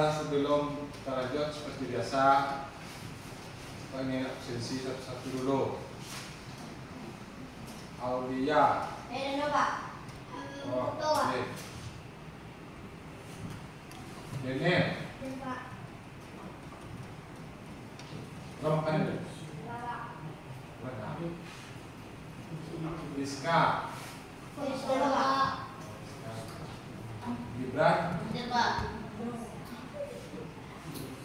Sekarang sebelum kita lanjut seperti biasa, kita ingin absensi satu-satu dulu. Aulia. Pak. Oh, oke. Daniel. Pak. Kamu makan dulu. Mana? Rizka. Pak. Gibran. Pak.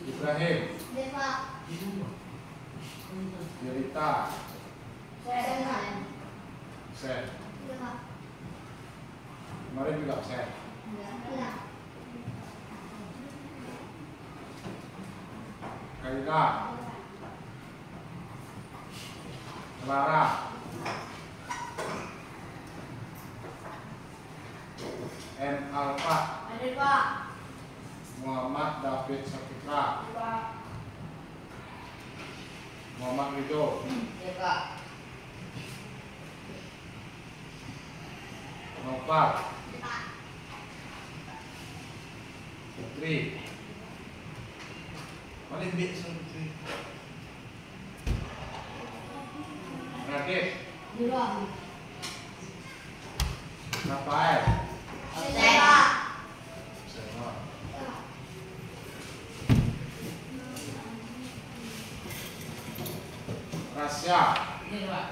Ibrahim. Pak. Yerita. Saya. Sen. Pak. Kemarin juga Sen. Enggak. Kaila. Clara. M. Alfa. Ada Pak. Muhammad David Sapitra. Pak. Muhammad Ridho. Ya Pak. Nopal. Putri. Paling biasa Putri. Radit. Di Pak. Rafael. Saya Pak. Sama. Rasya. Di Pak.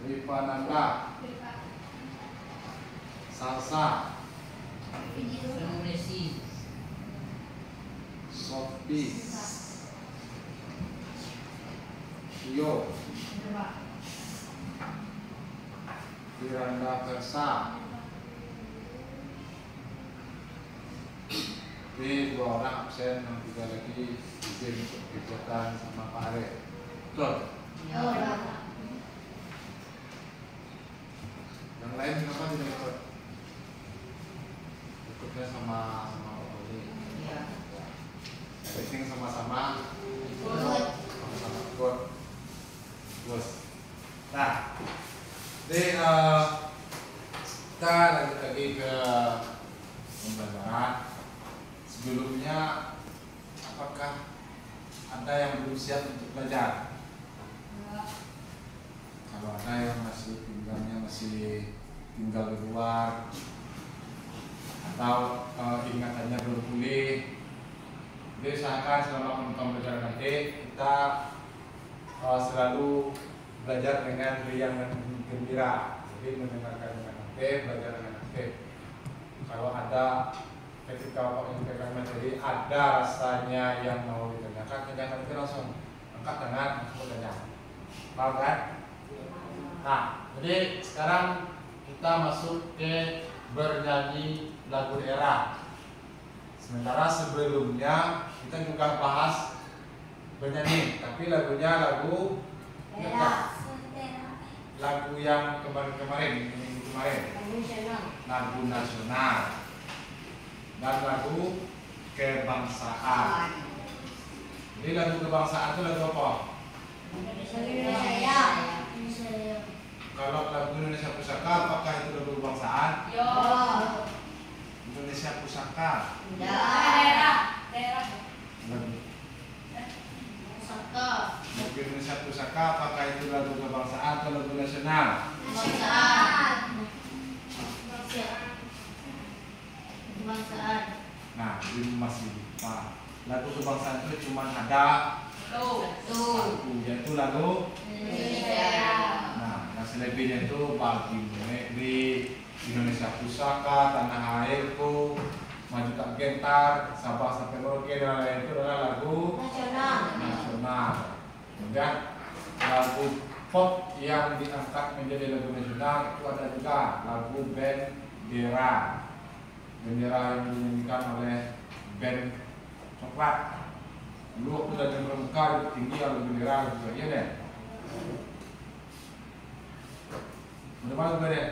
Rifananda. Salsa. Sofi. Tio. Firanda Versa. Ini 2 orang absen, yang 3 lagi izin untuk kegiatan sama Pak Arif. Betul? Ya Pak. Yang lain kenapa tidak ikut? Ikutnya sama Pak Oli. Iya. Yang penting sama-sama Ikut. ikut. Terus. Nah, jadi kita lanjut lagi ke pembelajaran. Sebelumnya, apakah ada yang belum siap untuk belajar? Kalau ada yang masih tinggal di luar atau ingatannya belum pulih, jadi usahakan selama menonton belajar nanti kita selalu belajar dengan riang dan gembira. Jadi mendengarkan dengan aktif, belajar dengan aktif. Kalau ada ketika Bapak menyampaikan materi ada rasanya yang mau ditanyakan, jangan nanti langsung angkat tangan langsung bertanya. Paham kan? Nah, jadi sekarang kita masuk ke bernyanyi lagu daerah. Sementara sebelumnya kita juga bahas bernyanyi, tapi lagunya lagu lagu yang kemarin lagu nasional dan lagu kebangsaan. Jadi lagu kebangsaan itu lagu apa? Kalau lagu Indonesia Pusaka, apakah itu lagu kebangsaan? Yo. Indonesia Pusaka. Daerah. Lagu Pusaka. lagu Indonesia Pusaka, apakah itu lagu kebangsaan atau lagu nasional? Kebangsaan. Nah, ini masih lupa. Lagu kebangsaan itu cuma ada satu, yaitu lagu Indonesia. Nah, yang selebihnya itu bagi di Indonesia Pusaka, Tanah Airku, Maju Tak Gentar, Sabah Sampai Merauke dan lain itu adalah lagu nasional. Kemudian lagu pop yang diangkat menjadi lagu nasional itu ada juga lagu bendera. Bendera yang dinyanyikan oleh band Coklat. Dulu waktu dari Pramuka itu tinggi lagu bendera juga, iya deh. Bagaimana gue deh?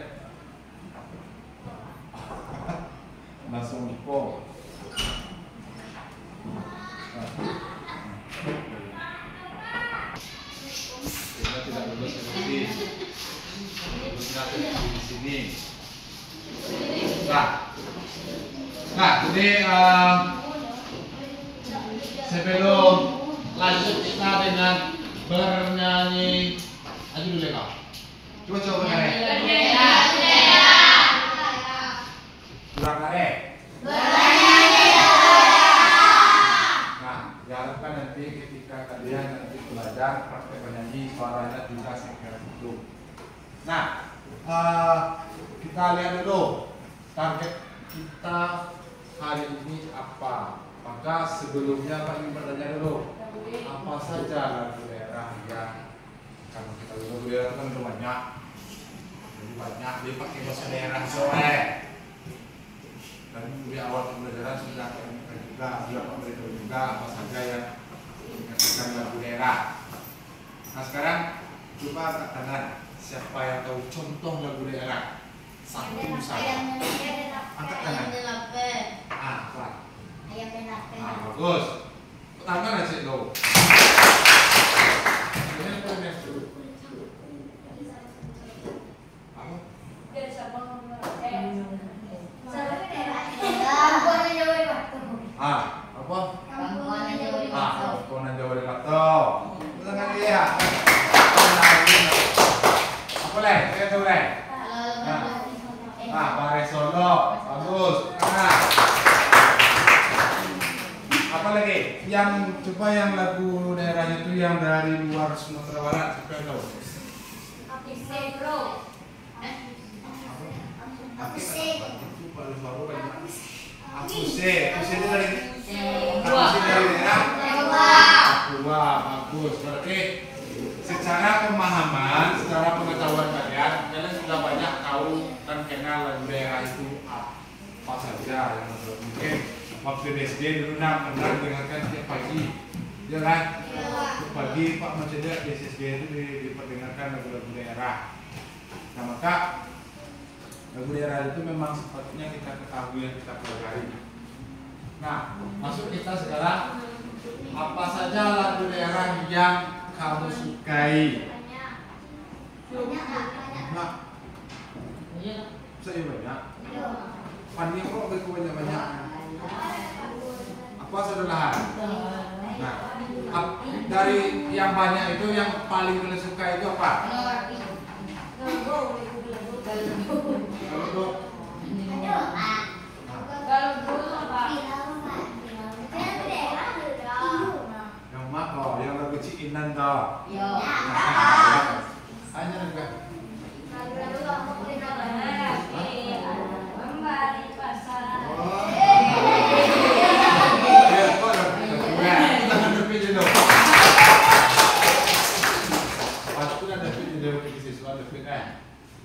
Langsung po. Kita tidak lulus di sini. Nah, Nah, jadi sebelum lanjut kita dengan bernyanyi, aja dulu ya kak. Coba nyanyi. Kurang nggak Nah, diharapkan nanti ketika kalian nanti belajar praktek bernyanyi suaranya juga sekitar itu. Nah, kita lihat dulu target kita hari ini apa. Maka sebelumnya Pak ingin bertanya dulu, apa saja lagu daerah yang kalau kita lagu daerah kan udah banyak, jadi banyak dipakai bahasa daerah sore. Dan di awal pembelajaran sudah kita juga Pak beritahu juga apa saja yang dikatakan lagu daerah. Nah sekarang coba katakan siapa yang tahu contoh lagu daerah? Satu misalnya. Angkat tangan. Apa? Nah, bagus. Tangan aja dulu. Ini apa yang dulu? Apa? Apa? Kampungan Jawa Dekat. Tangan dia. Apa leh? Saya tahu leh. Pare Solo. Bagus. Apa lagi? Yang coba yang lagu daerahnya itu yang dari luar Sumatera Barat, siapa yang tahu? Akuse itu dari daerah Papua. Bagus. Berarti secara pemahaman, secara pengetahuan kalian sudah banyak tahu dan kenal lagu daerah itu apa saja yang mungkin waktu SD dulu pernah dengarkan setiap pagi, ya kan? Setiap pagi Pak Maceda di SD itu diperdengarkan lagu-lagu daerah. Nah maka lagu daerah itu memang sepatutnya kita ketahui dan kita pelajari. Nah masuk kita sekarang, apa saja lagu daerah yang kamu sukai? Banyak. Saya banyak. Panjang kok banyak. Apa saudara? Nah, dari yang banyak itu yang paling kalian suka itu apa? Yang mako, yang lagu Cikinan toh. Hanya juga.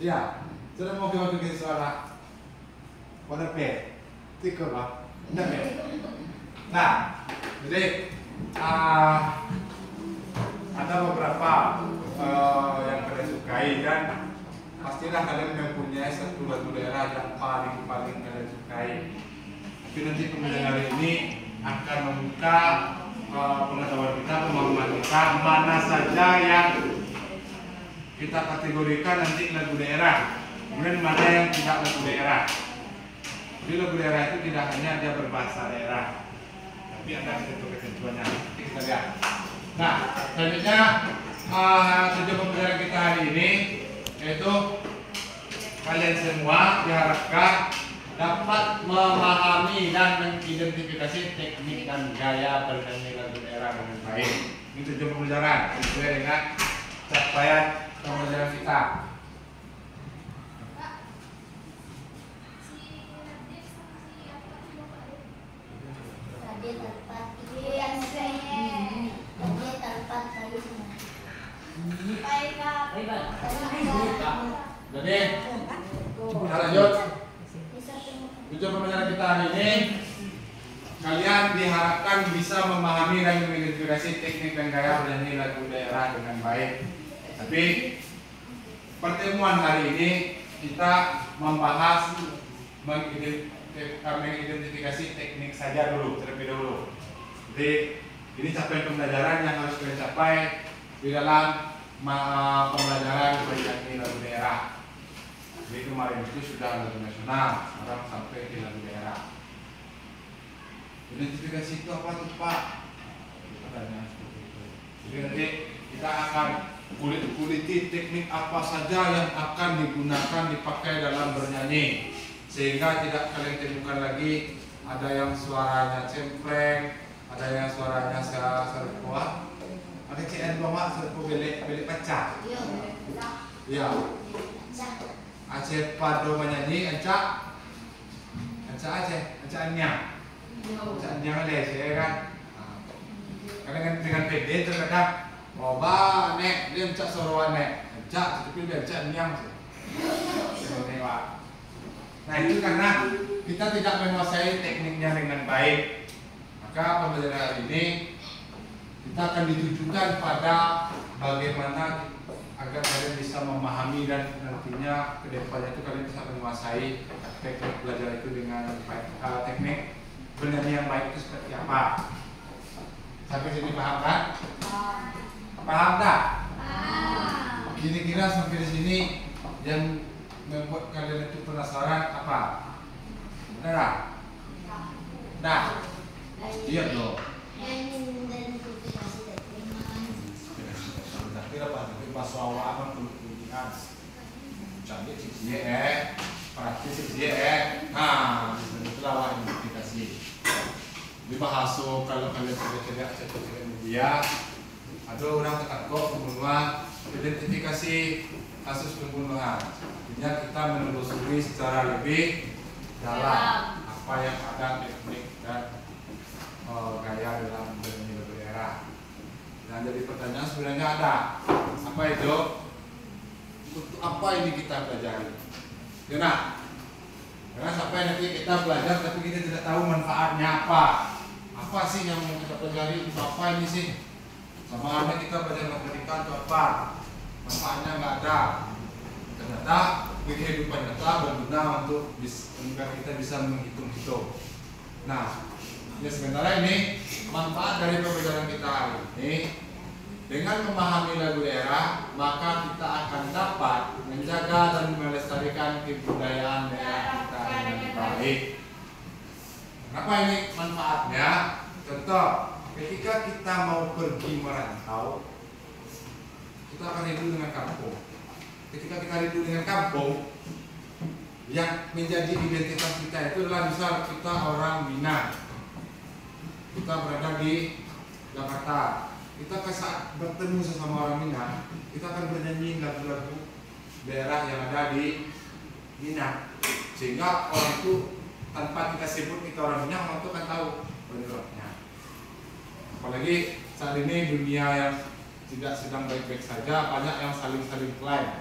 Ya, sudah mau bikin suara pada P, tiga lah, Nah, jadi ada beberapa yang kalian sukai dan pastilah kalian mempunyai satu lagu daerah yang paling kalian sukai. Tapi nanti pembelajaran hari ini akan membuka pengetahuan kita, pemahaman kita, mana saja yang kita kategorikan nanti lagu daerah, kemudian mana yang tidak lagu daerah. Jadi lagu daerah itu tidak hanya dia berbahasa daerah, tapi ada ketentuan-ketentuannya. Kita lihat. Nah, selanjutnya tujuan pembelajaran kita hari ini yaitu kalian semua diharapkan dapat memahami dan mengidentifikasi teknik dan gaya bernyanyi lagu daerah dengan baik. Ini tujuan pembelajaran sesuai dengan capaian pembelajaran kita. Jadi kita lanjut. Tujuan pembelajaran kita hari ini, kalian diharapkan bisa memahami dan mengidentifikasi teknik dan gaya bernyanyi lagu daerah dengan baik. Tapi pertemuan hari ini kita membahas mengidentifikasi teknik saja dulu, terlebih dahulu. Jadi ini capaian pembelajaran yang harus kalian capai di dalam pembelajaran bernyanyi lagu daerah. Jadi kemarin itu sudah lagu nasional, sekarang sampai di lagu daerah. Identifikasi itu apa tuh Pak? Pertanyaan seperti itu. Jadi nanti kita akan kulit-kuliti teknik apa saja yang akan digunakan dipakai dalam bernyanyi, sehingga tidak kalian temukan lagi ada yang suaranya cempreng, ada yang suaranya serpoa, ada CN bawa serpo belik pecah. Ya. Aceh pado menyanyi, Aceh anyang. Anyang ada saya kan. Kadang dengan PD terkadang loba nek dia mencak soroan nek, tapi dia mencak anyang. Nah itu karena kita tidak menguasai tekniknya dengan baik. Maka pembelajaran hari ini kita akan ditujukan pada bagaimana agar kalian bisa memahami dan nantinya ke depannya itu kalian bisa menguasai teknik belajar itu dengan baik. Teknik bernyanyi yang baik itu seperti apa? Sampai sini paham kan? Paham tak? Kira-kira sampai di sini yang membuat kalian itu penasaran apa? Benar? Nah, iya dong. Bahasa awal pendidikan canggih sih praktis sih nah itulah awal identifikasi di bahasa kalau kalian sudah cerita media ada orang tertangkap pembunuhan identifikasi kasus pembunuhan artinya kita menelusuri secara lebih dalam apa yang ada teknik dan gaya dalam bernyanyi lagu daerah. Nah, jadi pertanyaan sebenarnya ada apa itu? Untuk apa ini kita pelajari? Karena sampai nanti kita belajar tapi kita tidak tahu manfaatnya apa. Apa sih yang mau kita pelajari? Apa ini sih? Sama halnya kita belajar matematika itu apa? Manfaatnya nggak ada. Ternyata di kehidupan nyata berguna untuk agar kita bisa menghitung-hitung. Nah, ya sementara ini manfaat dari pembelajaran kita hari ini. Dengan memahami lagu daerah, maka kita akan dapat menjaga dan melestarikan kebudayaan daerah kita dengan baik. Kenapa ini manfaatnya? Contoh, ketika kita mau pergi merantau, kita akan rindu dengan kampung. Ketika kita rindu dengan kampung, yang menjadi identitas kita itu adalah misal kita orang Minang, kita berada di Jakarta. Kita saat bertemu sesama orang Minang, kita akan bernyanyi lagu-lagu daerah yang ada di Minang, sehingga orang itu tanpa kita sebut kita orang Minang, orang itu akan tahu penyebabnya. Apalagi saat ini dunia yang tidak sedang baik-baik saja, banyak yang saling-saling klaim.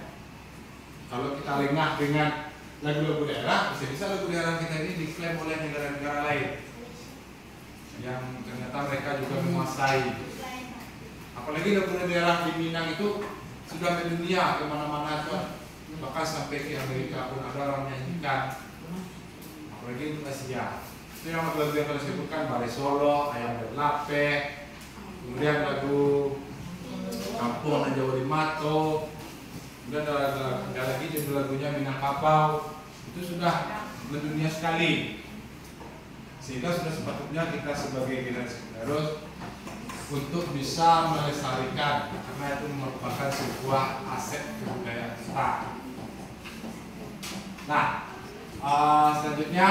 Kalau kita lengah dengan lagu-lagu daerah, bisa-bisa lagu daerah kita ini diklaim oleh negara-negara lain yang ternyata mereka juga menguasai. Apalagi lagu daerah di Minang itu sudah mendunia kemana-mana tuh, bahkan sampai ke Amerika pun ada orang nyanyikan. Apalagi untuk Asia. Itu yang lagu yang kalian sebutkan Bare Solo, Ayam Berlape, kemudian lagu Kampung Jawa Mato, kemudian ada lagi judul lagunya Minangkabau. Itu sudah mendunia sekali. Sehingga sudah sepatutnya kita sebagai generasi penerus untuk bisa melestarikan, karena itu merupakan sebuah aset kebudayaan kita. Nah, selanjutnya,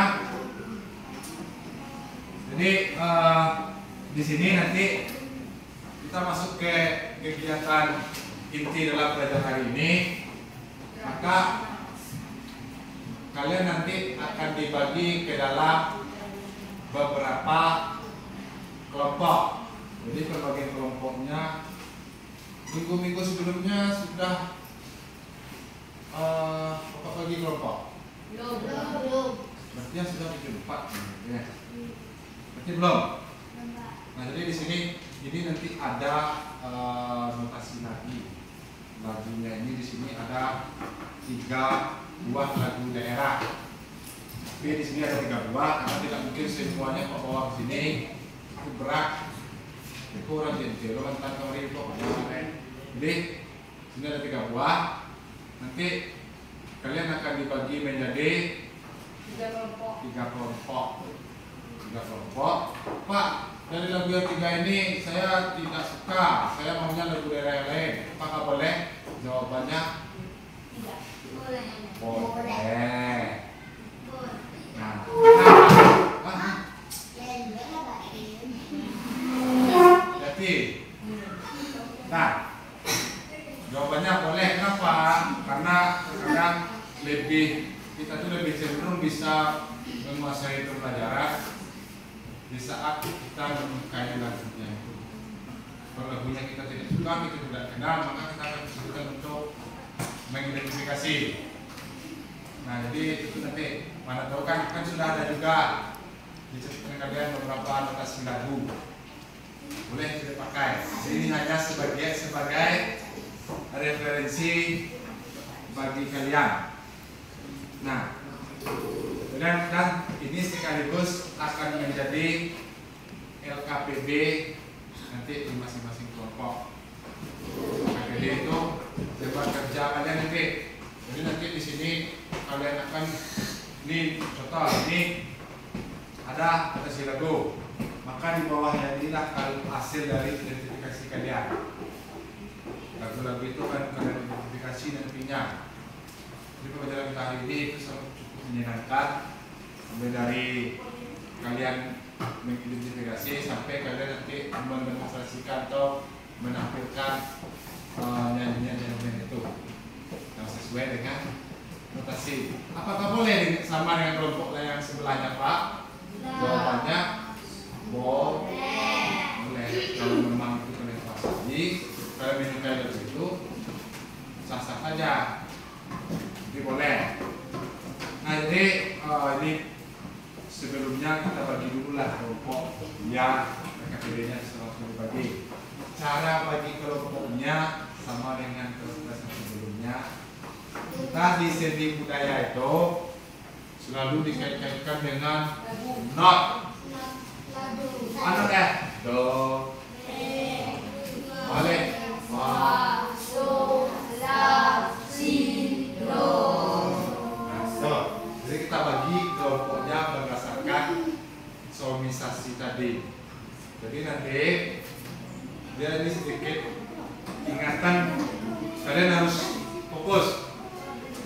jadi di sini nanti kita masuk ke kegiatan inti dalam pelajaran hari ini. Maka kalian nanti akan dibagi ke dalam beberapa kelompok. Jadi berbagai kelompoknya minggu-minggu sebelumnya sudah bagi kelompok. Belum. Berarti sudah bikin 4 ya. Berarti belum. Nah jadi di sini ini nanti ada notasi lagi. Lagunya ini di sini ada 3 buah lagu daerah. Tapi di sini ada 3 buah karena tidak mungkin semuanya kok bawa ke sini, itu berat. Itu orang jadi lo tentang kemarin itu jadi sini ada 3 buah. Nanti kalian akan dibagi menjadi 3 kelompok. 3 kelompok. Pak, dari lagu yang 3 ini saya tidak suka, saya maunya lagu daerah yang lain. Apakah boleh? Jawabannya Tidak. Boleh. boleh. Boleh. Nah, jadi, nah, jawabannya boleh. Kenapa? Karena kadang kita tuh lebih cenderung bisa menguasai pembelajaran di saat kita menyukai lagunya itu. Kalau lagunya kita tidak suka, kita tidak kenal, maka kita akan kesulitan untuk mengidentifikasi. Nah, jadi itu nanti mana tahu kan sudah ada juga di catatan kalian beberapa anotasi lagu. Boleh kita pakai. Ini hanya sebagai referensi bagi kalian. Nah, dan ini sekaligus akan menjadi LKPB nanti di masing-masing kelompok. LKPB itu lebar kerja kalian nanti. Jadi nanti di sini kalian akan ini contoh ini ada anotasi lagu. Maka di bawahnya inilah hasil dari identifikasi kalian. Lagu-lagu itu kan kalian identifikasi nantinya. Jadi pembelajaran kita hari ini itu sangat cukup menyenangkan. Mulai dari kalian mengidentifikasi sampai kalian nanti mendemonstrasikan atau menampilkan nyanyian-nyanyian itu yang sesuai dengan notasi. Apakah boleh sama dengan kelompok yang sebelahnya, Pak? Jawabannya boleh. Kalau memang itu kalian kuasai, kalian menyukai dari situ, sah-sah saja. Jadi boleh. Nah, jadi ini sebelumnya kita bagi dulu lah kelompok yang PKPD-nya selalu dibagi. Cara bagi kelompoknya sama dengan kelas sebelumnya. Kita di seni budaya itu selalu dikait-kaitkan dengan not. Ano ya? Do, balik, fa, So, la, si, do. Nah, so, jadi kita bagi kelompoknya berdasarkan solmisasi tadi. Jadi nanti dia ini sedikit ingatan, kalian harus fokus.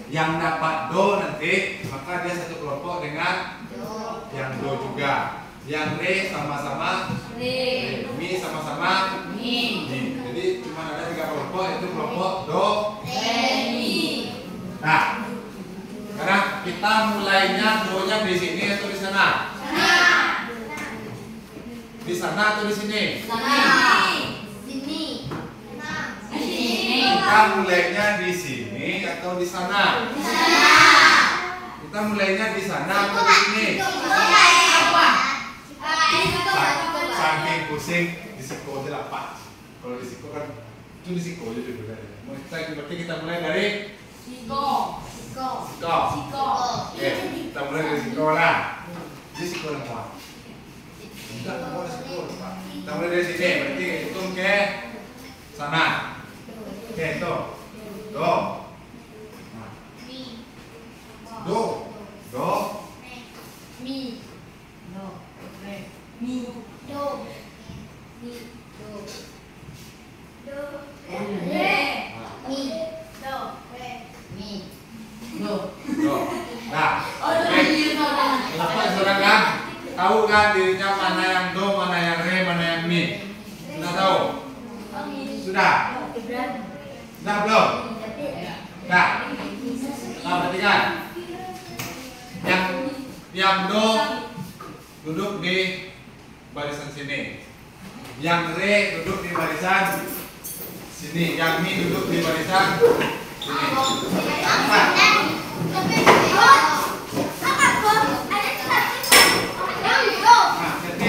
Yang dapat do nanti maka dia satu kelompok dengan yang do juga. Yang re sama-sama Re. mi sama-sama Mi. Jadi cuma ada 3 kelompok, itu kelompok do, Re, mi. nah. Sekarang kita mulainya do-nya di sini atau di sana? Di sana atau di sini? Sini. Kita mulainya di sini atau di sana? Kita mulainya di sana atau di sini? Saking pusing disiko aja lah, Pak. Kalau disiko kan itu disiko aja dulu kan. Berarti kita mulai dari Siko. siko. Siko. Oke, kita mulai dari siko lah. Ini siko yang kuat. Enggak boleh siko, Pak. Kita mulai dari sini. Berarti hitung ke sana. Oke, itu. Do. Nah. Do. Do. Mi. Do. Re. Mi. Do. Mi. Do. Do. Re. Mi. Do. Re. Mi. Do. Do. Nah. Oke. Kenapa saudara kan? Tahu kan dirinya mana yang do, mana yang re, mana yang mi? Sudah tahu? Sudah? Sudah belum? Nah. Nah, perhatikan. Yang do duduk di barisan sini. Yang re duduk di barisan sini. Yang mi duduk di barisan sini. Empat. Nah, jadi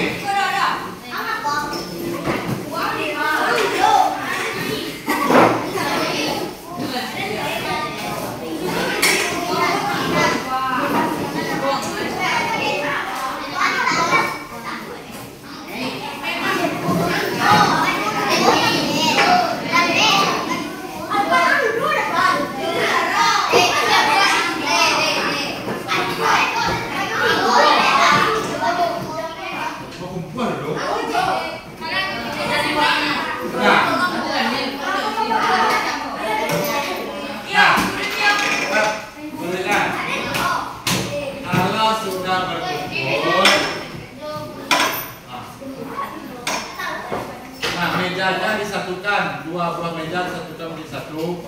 mejanya disatukan, dua buah meja disatukan menjadi satu.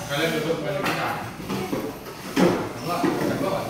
Kalian duduk balikan. Kedua.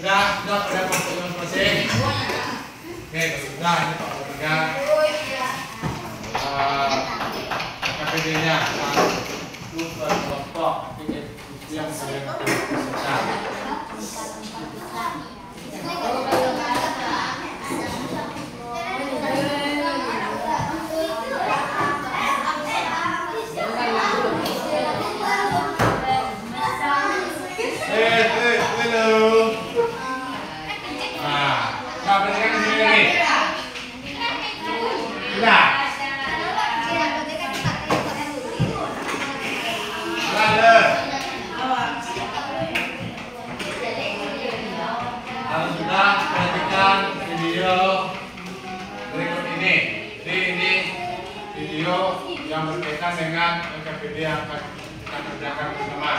Sudah pada posisi masing-masing. Oke, sudah ini Pak pegang KPD-nya. Itu berkelompok tiket yang kalian selesai. Yang berkaitan dengan KPD yang akan kita kerjakan bersama.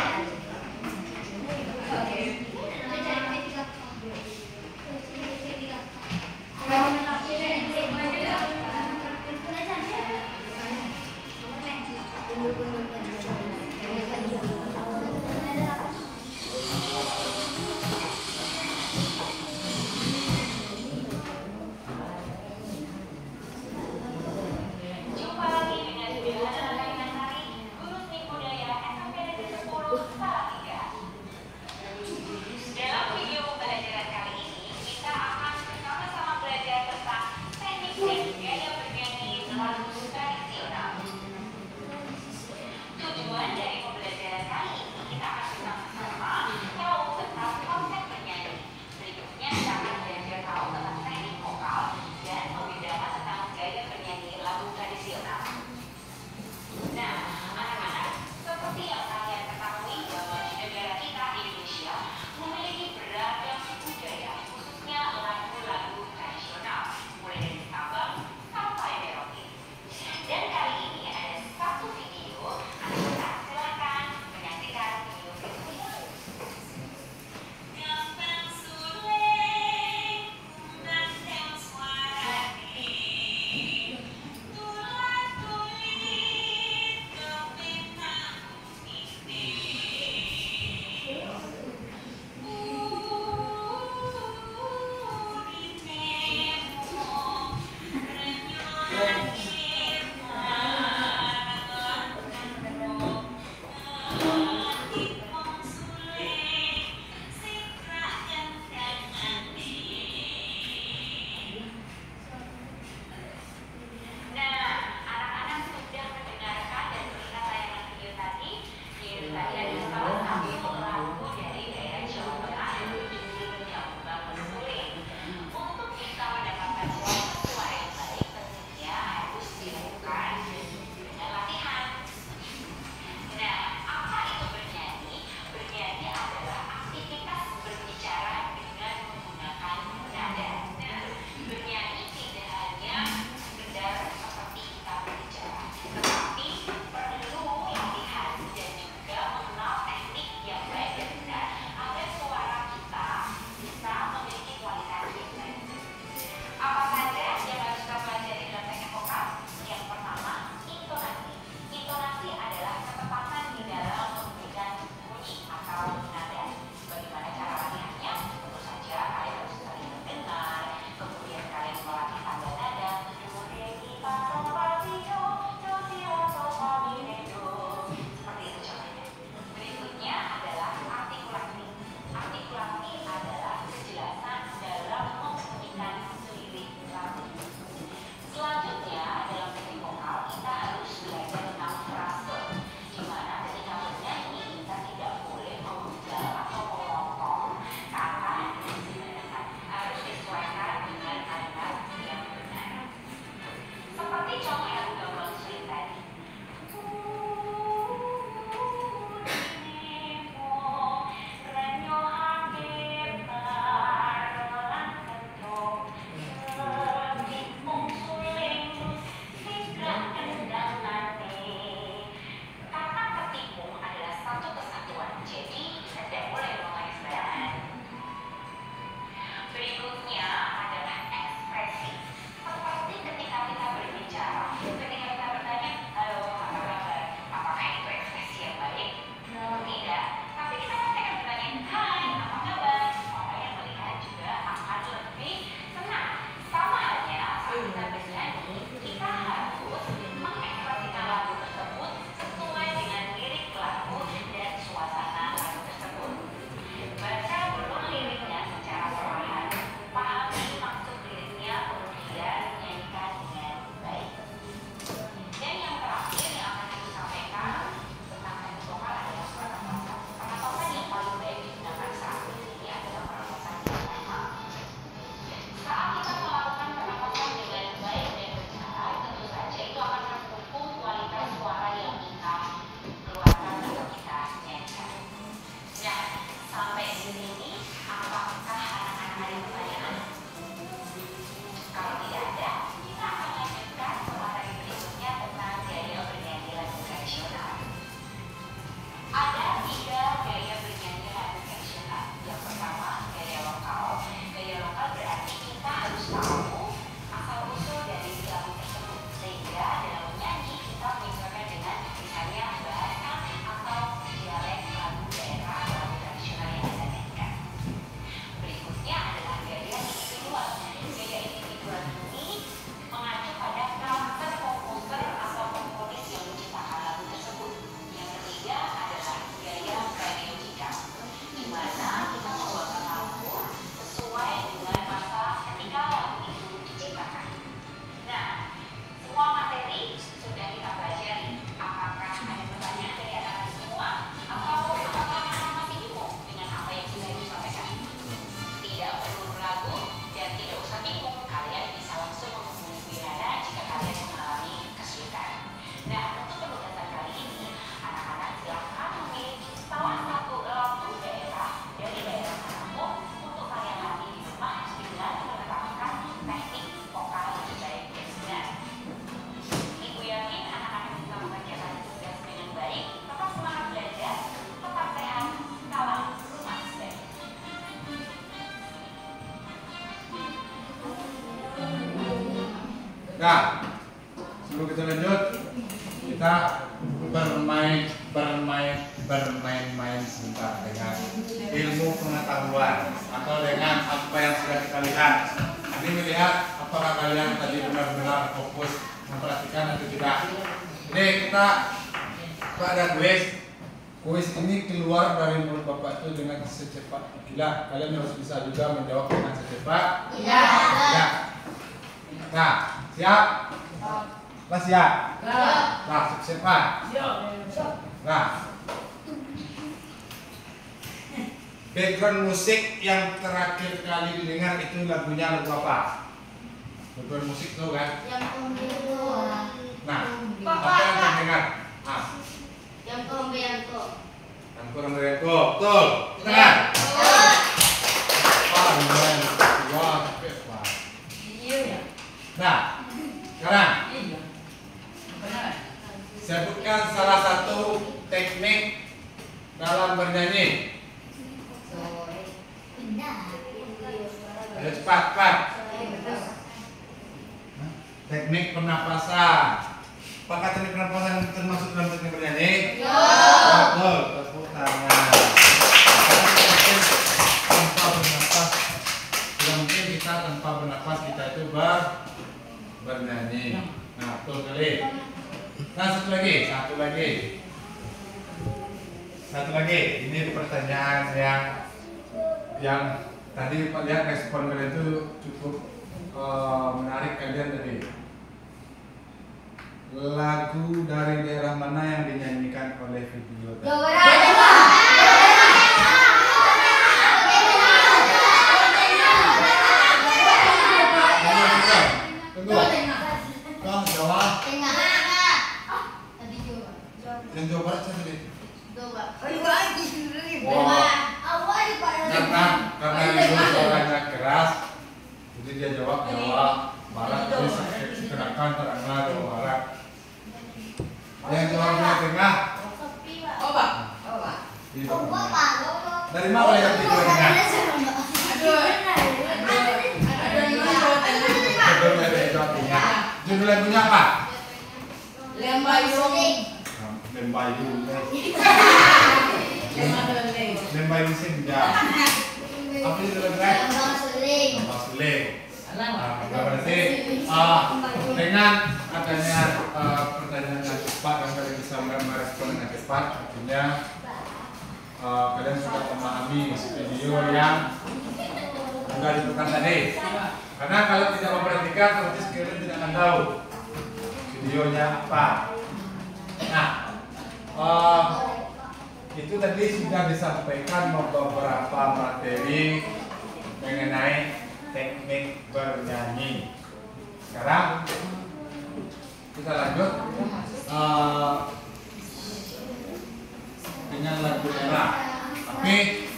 Nah, sebelum kita lanjut, kita bermain sebentar dengan ilmu pengetahuan atau dengan apa yang sudah kita lihat. Ini melihat apakah kalian tadi benar-benar fokus memperhatikan atau tidak. Ini kita ada kuis. Kuis ini keluar dari mulut Bapak itu dengan secepat kilat. Kalian harus bisa juga menjawab dengan secepat. Ya. Ya. Nah, siap? Nah, siap? Nah, cepat. Nah, background musik yang terakhir kali didengar itu lagunya lagu apa? Background musik tahu kan? Yang kedua. Nah, apa yang terdengar? Ah, Yang Kombianto. yang kurang dari itu, betul. Dengar. Ah, lumayan. Wah, cepet Pak. Nah, sekarang sebutkan salah satu teknik dalam bernyanyi. Ayo cepat. Teknik pernapasan. Apakah teknik pernapasan termasuk dalam teknik bernyanyi? Ya. Betul. Tepuk tangan. Tanpa bernapas, tidak mungkin kita tanpa bernapas kita itu bernyanyi. Nah, betul sekali. Nah, satu lagi. Ini pertanyaan yang tadi Pak lihat respon kalian itu cukup menarik kalian tadi. Lagu dari daerah mana yang dinyanyikan oleh video tadi? Jawa Barat. Tunggu. Kau Jawa. Tadi Jawa. Yang Jawa Barat saya tadi. Jawa. Wah. Awal Pak. Karena itu suaranya keras, jadi dia jawab Jawa Barat. Jadi seakan-akan teranglah Jawa Barat. Yang jawabnya tengah. Di tengah. Dari mana yang di tengah? Judul lagunya apa? Lembayung. Lembayung senja. Apa itu lagunya? Lembah Suling. Nah, berarti dengan adanya pertanyaan yang cepat dan kalian bisa merespon dengan cepat, artinya kalian sudah memahami video yang sudah dibutuhkan tadi. Karena kalau tidak memperhatikan, otomatis kalian tidak akan tahu videonya apa. Nah, itu tadi sudah disampaikan beberapa materi mengenai teknik bernyanyi. Sekarang kita lanjut dengan lagu daerah. Tapi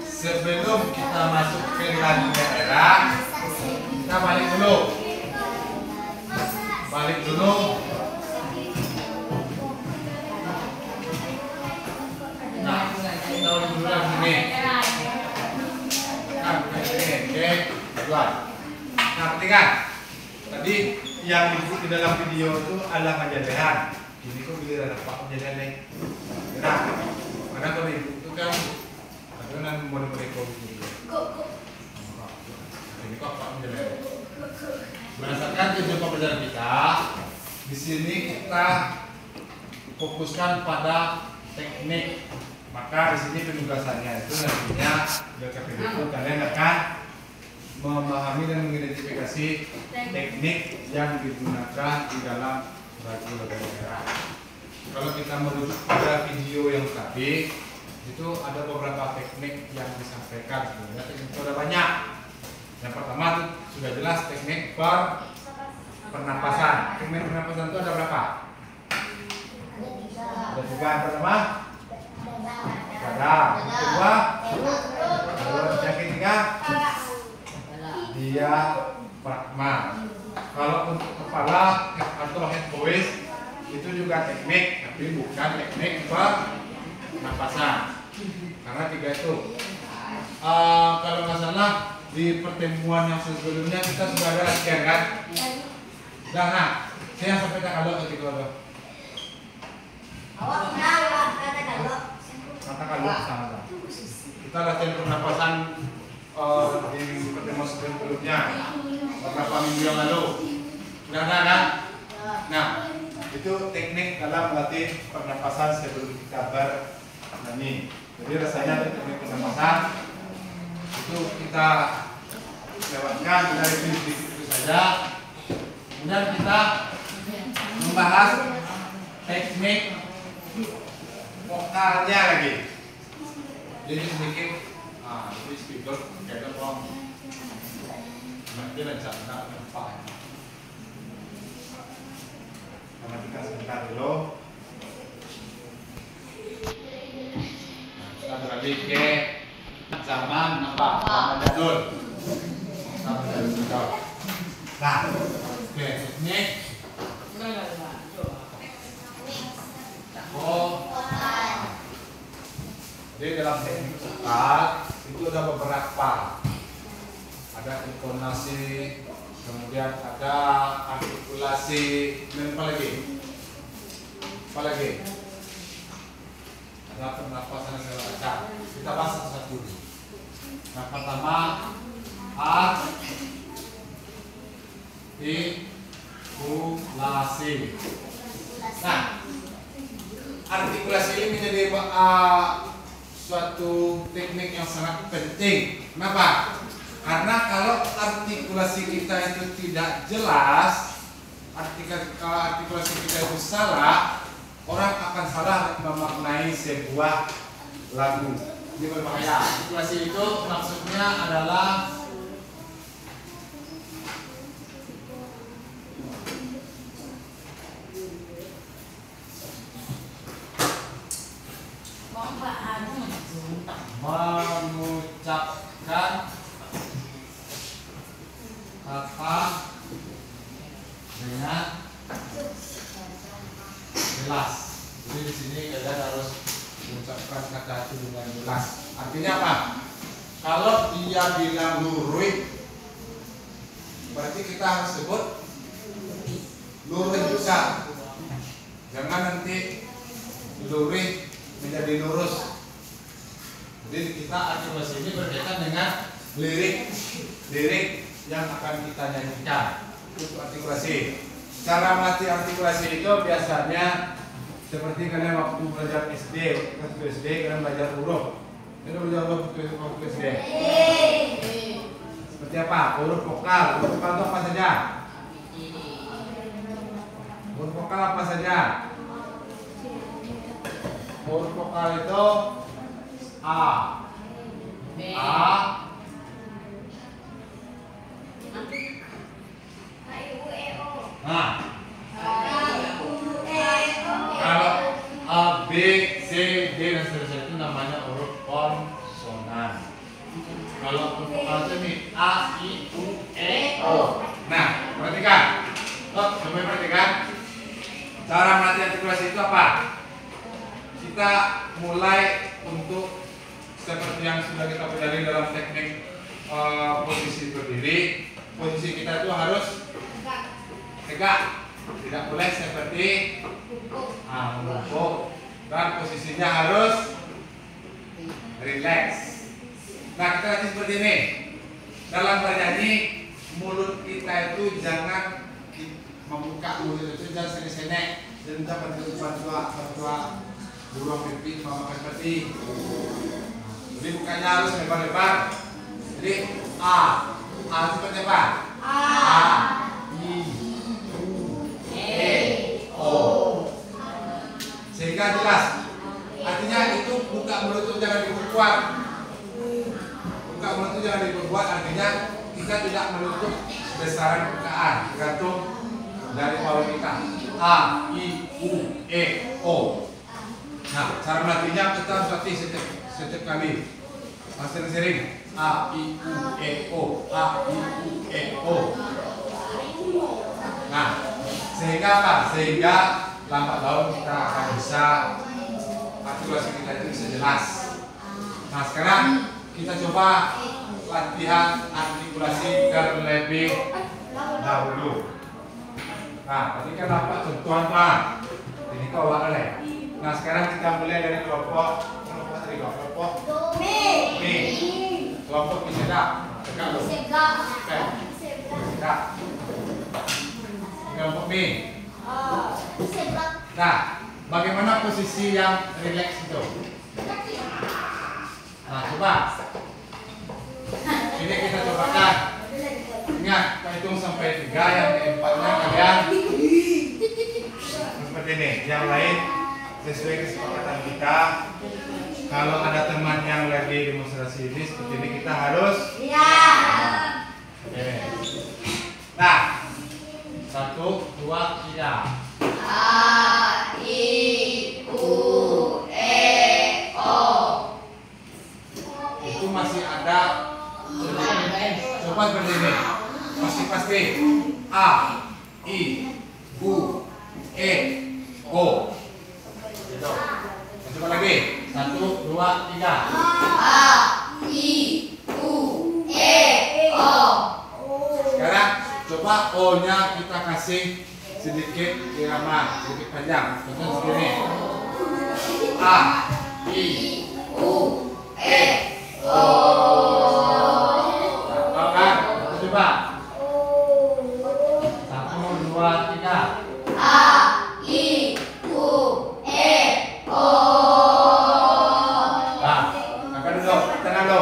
sebelum kita masuk ke lagu daerah, kita balik dulu. Nah, kita ulang dulu lagu ini. Nah, oke, buat. Nah, perhatikan. Tadi yang disebut di dalam video itu adalah majalehan. Ini kok bila ada Pak majalehan. Nah, karena kalau itu kan adonan mode-mode gitu. Ini kok Pak majalehan. Berdasarkan tujuan pembelajaran kita, di sini kita fokuskan pada teknik. Maka di sini penugasannya itu nantinya BKPD itu kalian akan memahami dan mengidentifikasi teknik yang digunakan di dalam lagu daerah. Kalau kita merujuk pada video yang tadi, itu ada beberapa teknik yang disampaikan. Sebenarnya teknik itu ada banyak. Yang pertama itu sudah jelas teknik pernapasan. Teknik pernapasan itu ada berapa? Ada tiga. Yang pertama dada, yang kedua yang ketiga diafragma. Kalau untuk kepala atau head voice itu juga teknik, tapi bukan teknik pernapasan. Karena tiga itu. Kalau nggak salah di pertemuan yang sebelumnya kita sudah ada latihan kan? Nah, saya sampai tak kalau ketika lo. Awak kenal kata kalau. Kata kalau sama. Kita latihan pernapasan di pertemuan sebelumnya beberapa minggu yang lalu. Sudah kan? Nah, itu teknik dalam melatih pernapasan sebelum kita bernyanyi. Jadi rasanya teknik pernapasan itu kita lewatkan dari sedikit itu saja. Kemudian kita membahas teknik vokalnya lagi. Jadi sedikit, ini speaker kayak dong. Nanti rencana apa? Perhatikan sebentar dulu. Kita beralih ke zaman apa? Zaman jadul. Zaman jadul. Nah, oke, teknik. Jadi dalam teknik vokal itu ada beberapa. Ada intonasi, kemudian ada artikulasi, dan apa lagi? Apa lagi? Ada pernapasan segala macam. Kita bahas satu-satu dulu. Yang pertama, artikulasi. Nah, artikulasi ini menjadi suatu teknik yang sangat penting. Kenapa? Karena kalau artikulasi kita itu tidak jelas, kalau artikulasi kita itu salah, orang akan salah memaknai sebuah lagu. Ini berbahaya. Artikulasi itu maksudnya adalah mengucapkan kata dengan jelas. Jadi di sini kalian harus mengucapkan kata itu dengan jelas. Artinya apa? Kalau dia bilang lurih, berarti kita harus sebut lurih juga. Jangan nanti lurih menjadi lurus. Jadi kita artikulasi ini berkaitan dengan lirik yang akan kita nyanyikan. Untuk artikulasi, cara melatih artikulasi itu biasanya seperti kalian waktu belajar SD, waktu SD kalian belajar huruf. Kalian belajar huruf waktu SD. Seperti apa? Huruf vokal. Huruf vokal itu apa saja? Huruf vokal apa saja? Huruf vokal itu A, nah, kalau A, B, C, D dan seterusnya itu namanya huruf konsonan. Kalau huruf vokal itu nih A, I, U, E, O. Nah, perhatikan. Coba perhatikan. Cara melatih artikulasi itu apa? Kita mulai untuk seperti yang sudah kita pelajari dalam teknik posisi berdiri. Posisi kita itu harus tegak, tidak boleh seperti membungkuk, dan posisinya harus rileks. Nah, kita latih seperti ini. Dalam bernyanyi, mulut kita itu jangan membuka mulut itu, jangan senek-senek, dan jangan bertua buruang pipi memakan peti. Jadi bukannya harus lebar-lebar. Jadi A seperti apa? A, I, U, E, O. Sehingga jelas. Artinya itu buka mulut itu jangan diperkuat. Buka mulut itu jangan diperkuat. Artinya kita tidak menutup besaran bukaan, tergantung dari power kita. A, I, U, E, O. Nah, cara melatihnya kita harus latih setiap kali. Sering-sering. A, I, U, E, O. A, I, U, E, O. Nah, sehingga apa? Sehingga lambat laun kita akan bisa artikulasi kita itu bisa jelas. Nah, sekarang kita coba latihan artikulasi terlebih dahulu. Nah, tadi kan dapat contohan Pak. Ini kau awak boleh. Nah, sekarang kita mulai dari kelompok tadi kelompok Mi. kelompok misalnya tegak loh. Segak. Tegak. Kelompok Mi. Segak. Nah, bagaimana posisi yang rileks itu? Nah, coba. Ini kita cobakan. Ingat, kita hitung sampai 3, yang keempatnya kalian seperti ini. Yang lain sesuai kesepakatan kita. Kalau ada teman yang lagi demonstrasi ini seperti ini, kita harus ini. Nah, 1, 2, 3. A, I, U, E, O. Itu masih ada. Coba seperti ini. Pasti A, I, U, E, O. Gitu. Coba lagi. 1, 2, 3. A, I, U, E, O. Sekarang coba O-nya kita kasih sedikit irama, sedikit panjang. Contoh segini. A, I, U, E, O. Nah, kan? Coba. 1, 2, 3. A, I, U, E, O. Nah, angkat dulu, tenang dulu.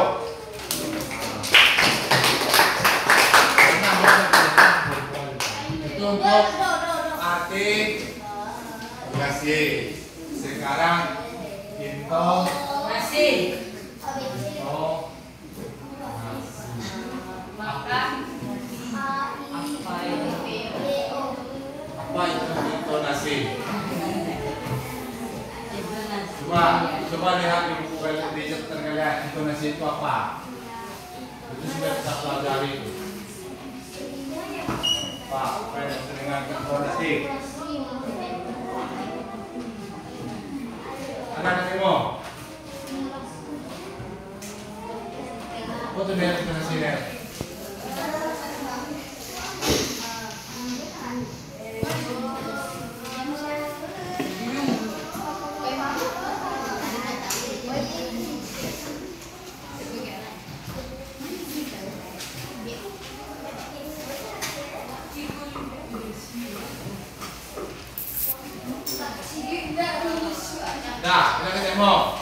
Itu untuk artikulasi. Sekarang intonasi. Apa itu intonasi? Coba lihat di buku di catatan kalian, intonasi itu apa? Itu sudah kita pelajari. Apa yang disebut dengan intonasi? Anak demo. Apa tuh dia intonasi dia? Nah, kita ke demo.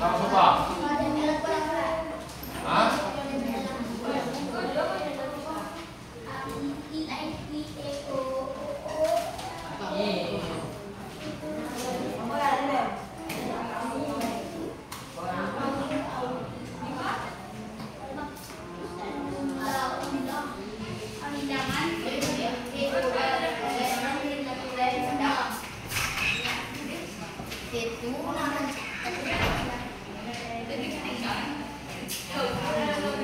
Apa? Hah?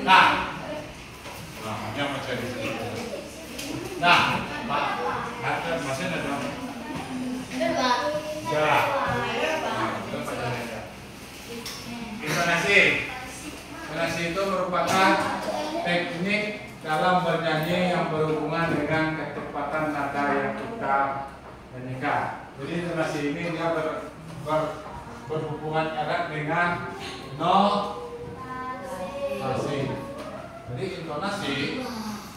Nah, hanya macam itu. Nah, Pak, ada masih ada dong. Ya. Intonasi. Intonasi itu merupakan teknik dalam bernyanyi yang berhubungan dengan kecepatan nada yang kita nyanyikan. Jadi intonasi ini dia berhubungan erat dengan notasi. Jadi intonasi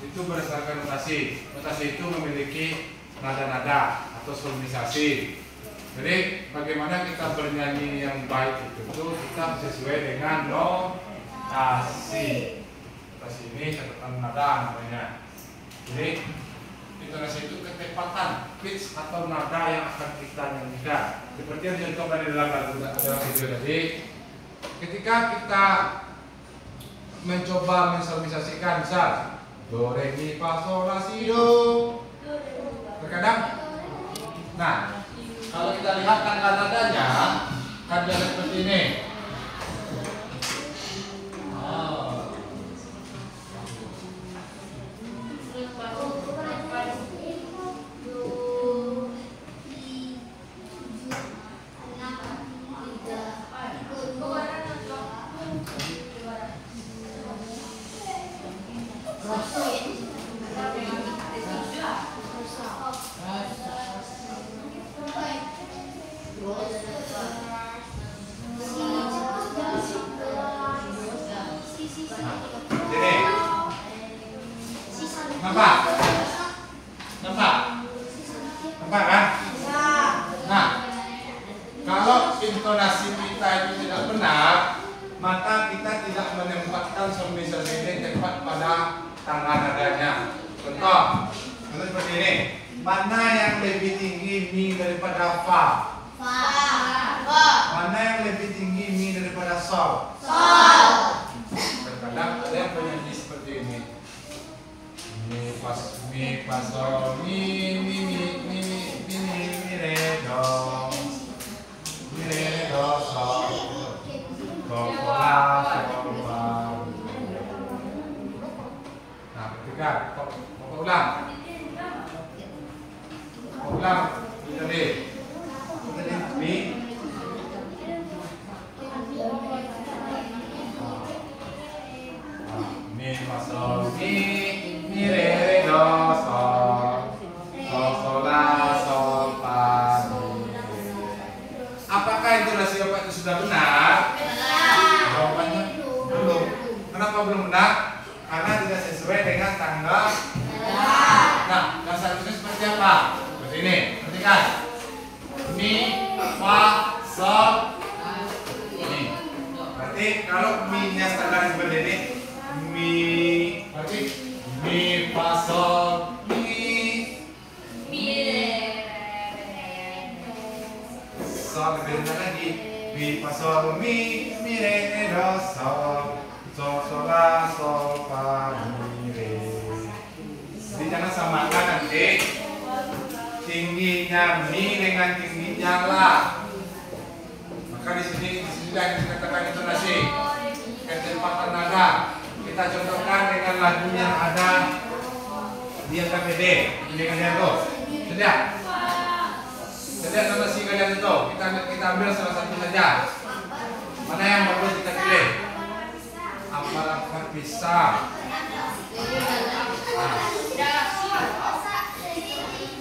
itu berdasarkan notasi. Notasi itu memiliki nada-nada atau solmisasi. Jadi bagaimana kita bernyanyi yang baik itu kita sesuai dengan notasi. Notasi ini catatan nada namanya. Jadi intonasi itu kecepatan pitch atau nada yang akan kita nyanyikan. Seperti yang dicontohkan di dalam lagu dalam video tadi. Ketika kita mencoba mensolmisasikan misal do re mi fa sol la si do, terkadang, nah kalau kita lihat tangga nadanya kan dia seperti ini. Sini. Nampak? Nampak? Nampak kan? Nah, kalau intonasi kita itu tidak benar, maka kita tidak menempatkan semi-semi ini tepat pada tangga nadanya. Contoh seperti ini. Mana yang lebih tinggi mi daripada fa? Mana yang lebih tinggi mi daripada sol? Terkadang ada yang bernyanyi seperti ini. Mi fa sol mi re do sol do la sol fa. Nah, ketika ulang tadi mi fa sol mi re do sol la sol fa mi re. Apakah intonasi Bapak itu sudah benar? Jawabannya belum. Kenapa belum benar? Karena tidak sesuai dengan tangga. Nah, yang selanjutnya seperti apa? Seperti ini, perhatikan. Mi, fa, sol, mi. Berarti kalau mi-nya standar seperti ini, mi, berarti mi, fa, sol, mi. Sol lebih rendah lagi. Mi, fa, sol, mi re, do, sol, sol, la, sol, fa, mi, re. Jadi jangan samakan nanti tingginya mi dengan tingginya la. Maka di sini yang dikatakan intonasi ketepatan nada. Kita contohkan dengan lagu yang ada di KPD. Ini kalian tuh, sudah. Sudah notasi kalian itu. Kita ambil salah satu saja. Mana yang bagus kita pilih? Apa bisa?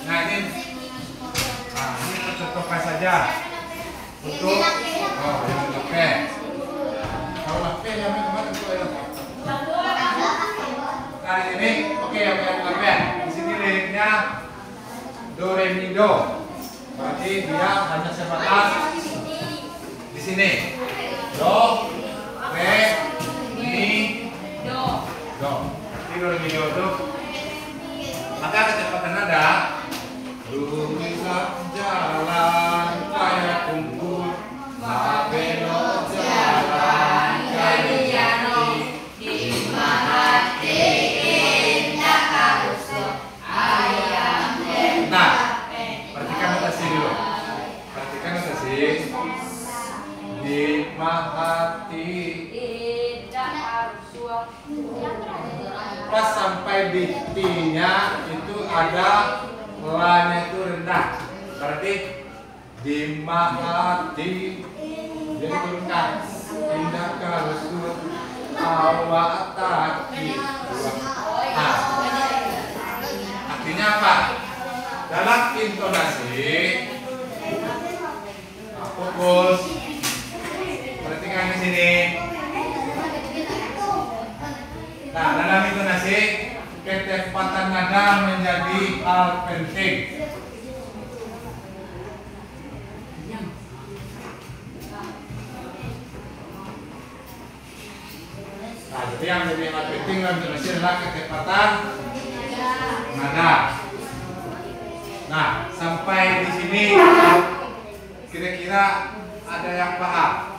Nah ini kita contohkan saja untuk yang lepe. Kalau lepe yang kemarin itu ya. Nah di sini oke yang lepe. Di sini liriknya do re mi do. Berarti dia hanya sebatas di sini do re mi do. Ini do re mi do. Maka kecepatan nada lumisak jalan kayak kumpul, belok jalan kayak jati, di hati indah karusul ayam. Nah, perhatikan notasi dulu. Perhatikan notasi. Di hati pas sampai di T-nya itu ada la-nya itu rendah. Berarti di hati dia diturunkan. Indah karusul awak taki. Nah, artinya apa? Dalam intonasi fokus. Perhatikan di sini. Nah, dalam intonasi ketepatan nada menjadi hal penting. Nah, jadi yang menjadi hal penting dalam intonasi adalah ketepatan nada. Nah, sampai di sini kira-kira ada yang paham?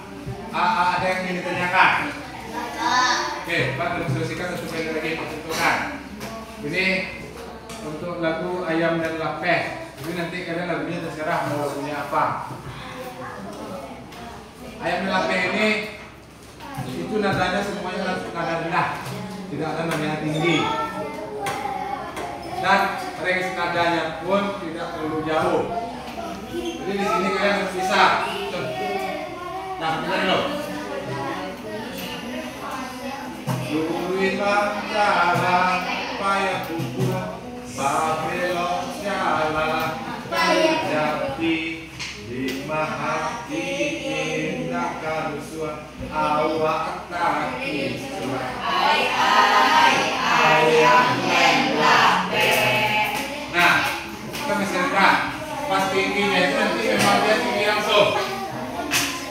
Ada yang ingin ditanyakan? Oke, Pak, diskusikan satu kali lagi percontohan. Ini untuk lagu Ayam dan Lapeh. Jadi nanti kalian lagunya terserah mau lagunya apa. Ayam dan Lapeh ini itu nadanya semuanya nada rendah, tidak ada nada tinggi. Dan range nadanya pun tidak terlalu jauh. Jadi di sini kalian harus bisa. Nah, kita dulu. Duit jalan, payah kumpul, babelok jalan, terjadi lima hati indah karusuhan, awak tak kisuan. Ayah menlape. Nah, kita misalkan pas tingginya itu nanti memang dia tinggi langsung.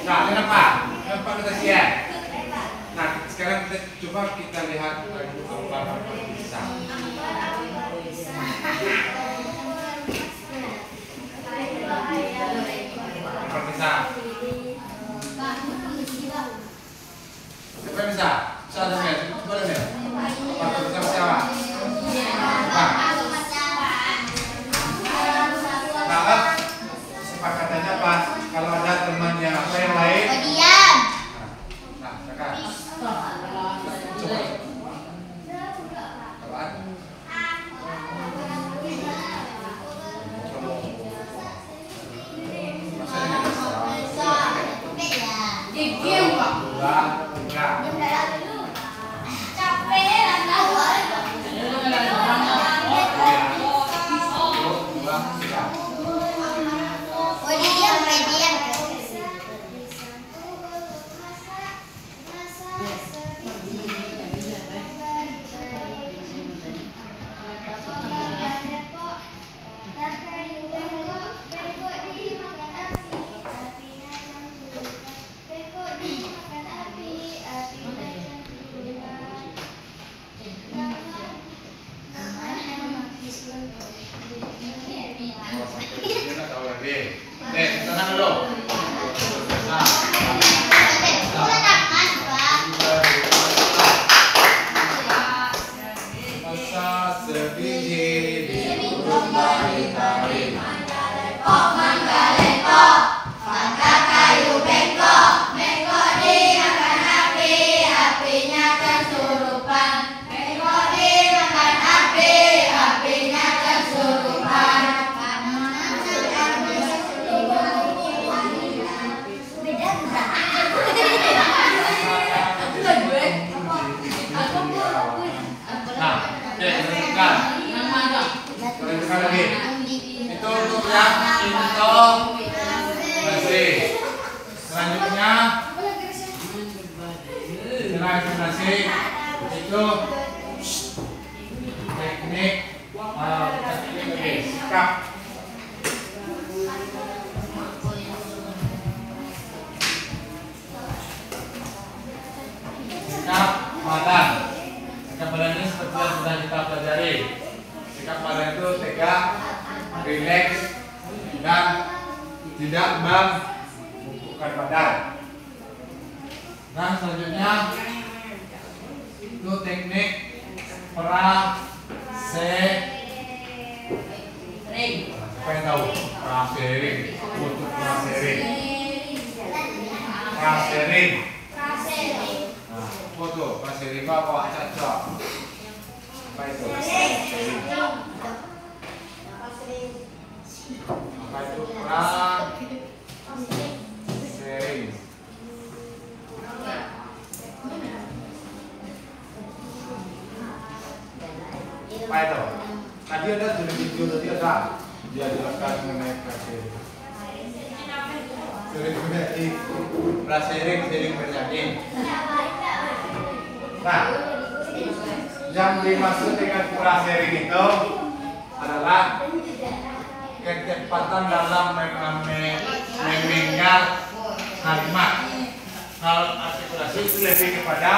Nah, kenapa? Kenapa kita siap? Nah, sekarang kita lihat apa bisa. Bisa. Siapa bisa? Siapa bisa? Coba lihat. Apa bisa siapa? Nah, sepakatannya apa? Kalau ada temannya apa yang lain? Diam. Nah, sekarang. Coba. Kalau ada. Tenang dulu. Masa sebiji di burung bari-bari. Lepok mangga-lepok, mangga kayu bengkok, bengkok dimakan api, apinya kesurupan. Bengkok dimakan api, apinya kesurupan. Nah, kita lanjutkan lagi. Itu untuk yang into masih. Selanjutnya nasi itu teknik sikap. Sikap badan. Sikap badan ini seperti yang sudah kita pelajari. Sikap badan itu tegak, rileks, dan tidak membungkukkan badan. Nah, selanjutnya itu teknik prasering. Siapa yang tahu? Prasering. Untuk prasering. Prasering. Nah, foto prasering apa cocok? Apa itu? Prasering. Apa itu prasering? Apa itu? Tadi ada di video tadi ada dia jelaskan mengenai prasering. Sering menjadi prasering, sering berjanji. Nah, yang dimaksud dengan prasering itu adalah kecepatan dalam memenggal kalimat. Kalau artikulasi itu lebih kepada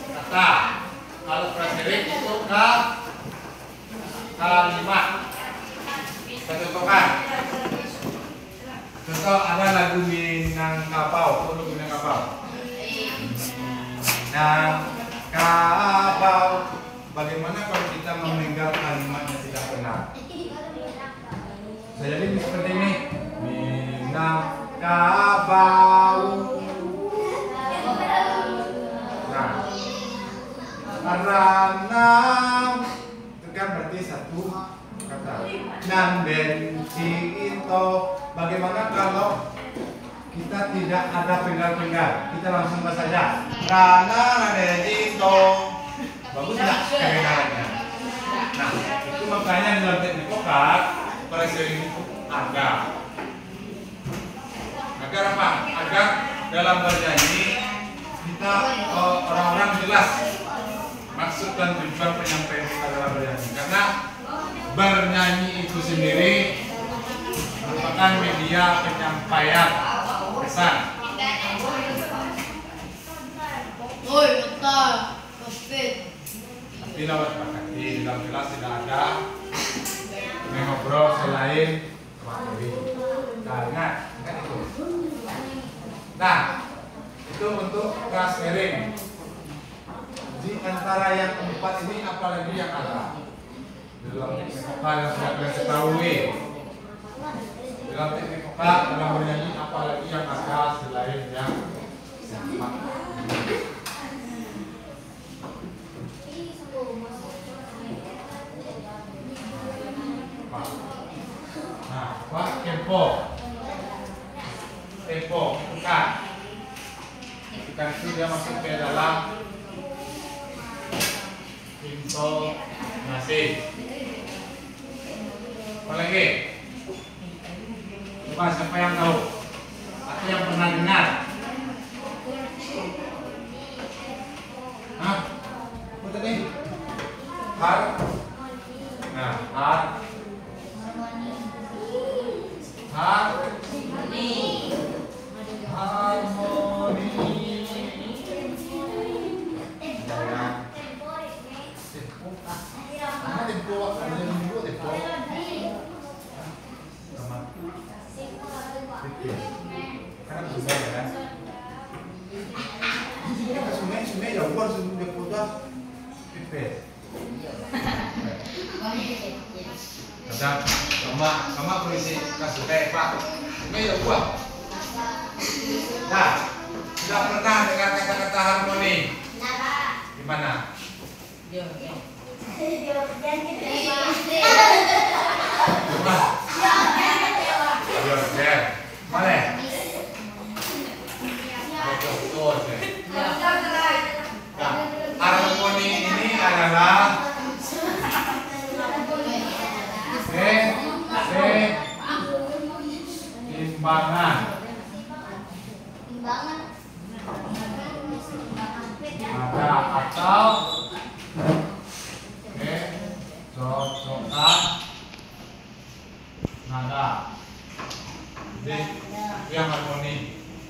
kata. Kalau prasering itu ke kalimat. Saya contohkan. Contoh ada lagu Minangkabau. Lagu Minangkabau. Minangkabau. Bagaimana kalau kita memenggal kalimat yang tidak benar? Jadi seperti ini. Minangkabau. Nah, karena itu kan berarti satu kata. Nan benci itu. Bagaimana kalau kita tidak ada penggal-penggal, kita langsung saja. Karena ada itu bagus nggak kedengarannya. Nah, itu makanya dalam teknik vokal sering agar. Agar apa? Agar dalam bernyanyi kita orang-orang jelas maksud dan tujuan penyampaian kita dalam bernyanyi. Karena bernyanyi itu sendiri merupakan media penyampaian pesan. Oi, betul. Covid. Tapi lewat di dalam kelas tidak ada mengobrol selain materi. Nah, ingat itu. Nah, itu untuk kelas sharing. Di antara yang empat ini apalagi yang ada dalam teknik vokal yang sudah kalian ketahui. Dalam teknik vokal dalam bernyanyi apalagi yang ada selain yang empat. Nah, apa? Tempo, bukan. Bukan itu dia masuk ke dalam intonasi. Apa lagi? Coba siapa yang tahu? Atau yang pernah dengar? Hah? Apa tadi? Har? Nah, har. Harmoni. Sungai jauh kan sebelum dia putus pipet. Kadang sama polisi kasih Pak. Sungai jauh gua. Nah, sudah pernah dengar kata-kata harmoni? Di mana? Jordan. Mana? Nah, harmoni ini adalah timbangan. Ada atau cocokan nada. Jadi yang harmoni.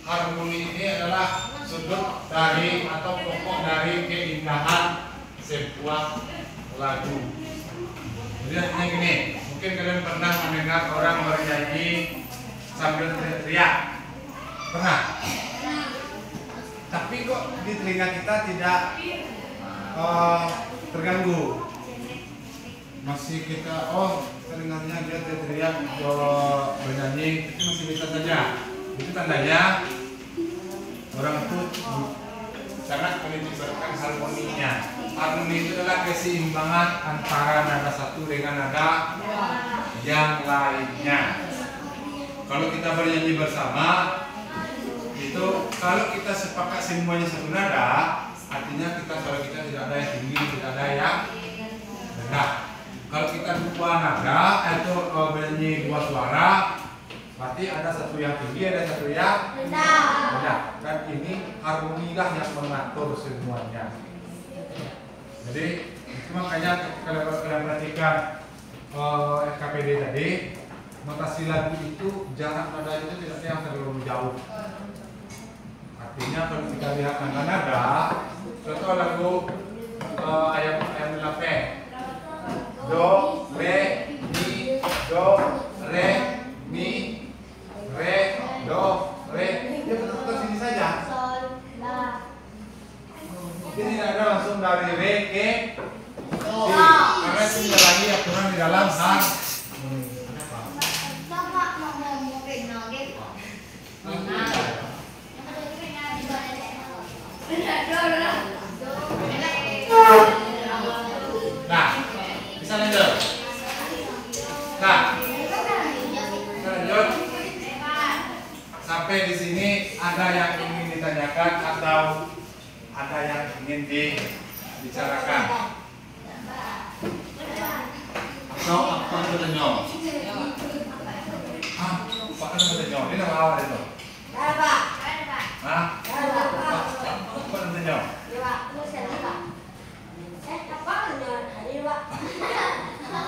Harmoni ini adalah sudut dari atau pokok dari keindahan sebuah lagu. Jadi artinya gini, mungkin kalian pernah mendengar orang bernyanyi sambil teriak. Pernah? Tapi kok di telinga kita tidak terganggu. Masih kita, telinganya dia teriak bernyanyi, tapi masih bisa saja. Itu tandanya orang itu sangat menunjukkan harmoninya. Harmoni itu adalah keseimbangan antara nada satu dengan nada yang lainnya. Kalau kita bernyanyi bersama, itu kalau kita sepakat semuanya satu nada, artinya suara kita tidak ada yang tinggi, tidak ada yang rendah. Kalau kita dua nada, itu bernyanyi dua suara, berarti ada satu yang tinggi, ada satu yang rendah. Dan ini harmonilah yang mengatur semuanya. Jadi itu makanya kalau kalian perhatikan RKPD tadi, notasi lagu itu jarak nada itu tidak yang terlalu jauh. Artinya kalau kita lihat nada, contoh lagu ayam lape, do, re, mi, do, re, mi, re, do, re, dia putar sini saja. Jadi tidak ada langsung dari re ke si, karena itu lagi aturan di dalam Nah, bisa lanjut. Nah, kita lanjut sampai di sini atau ada yang ingin dibicarakan? Atau apa namanya? Ah, apa namanya? Ini nama awal itu. Hah? Apa namanya?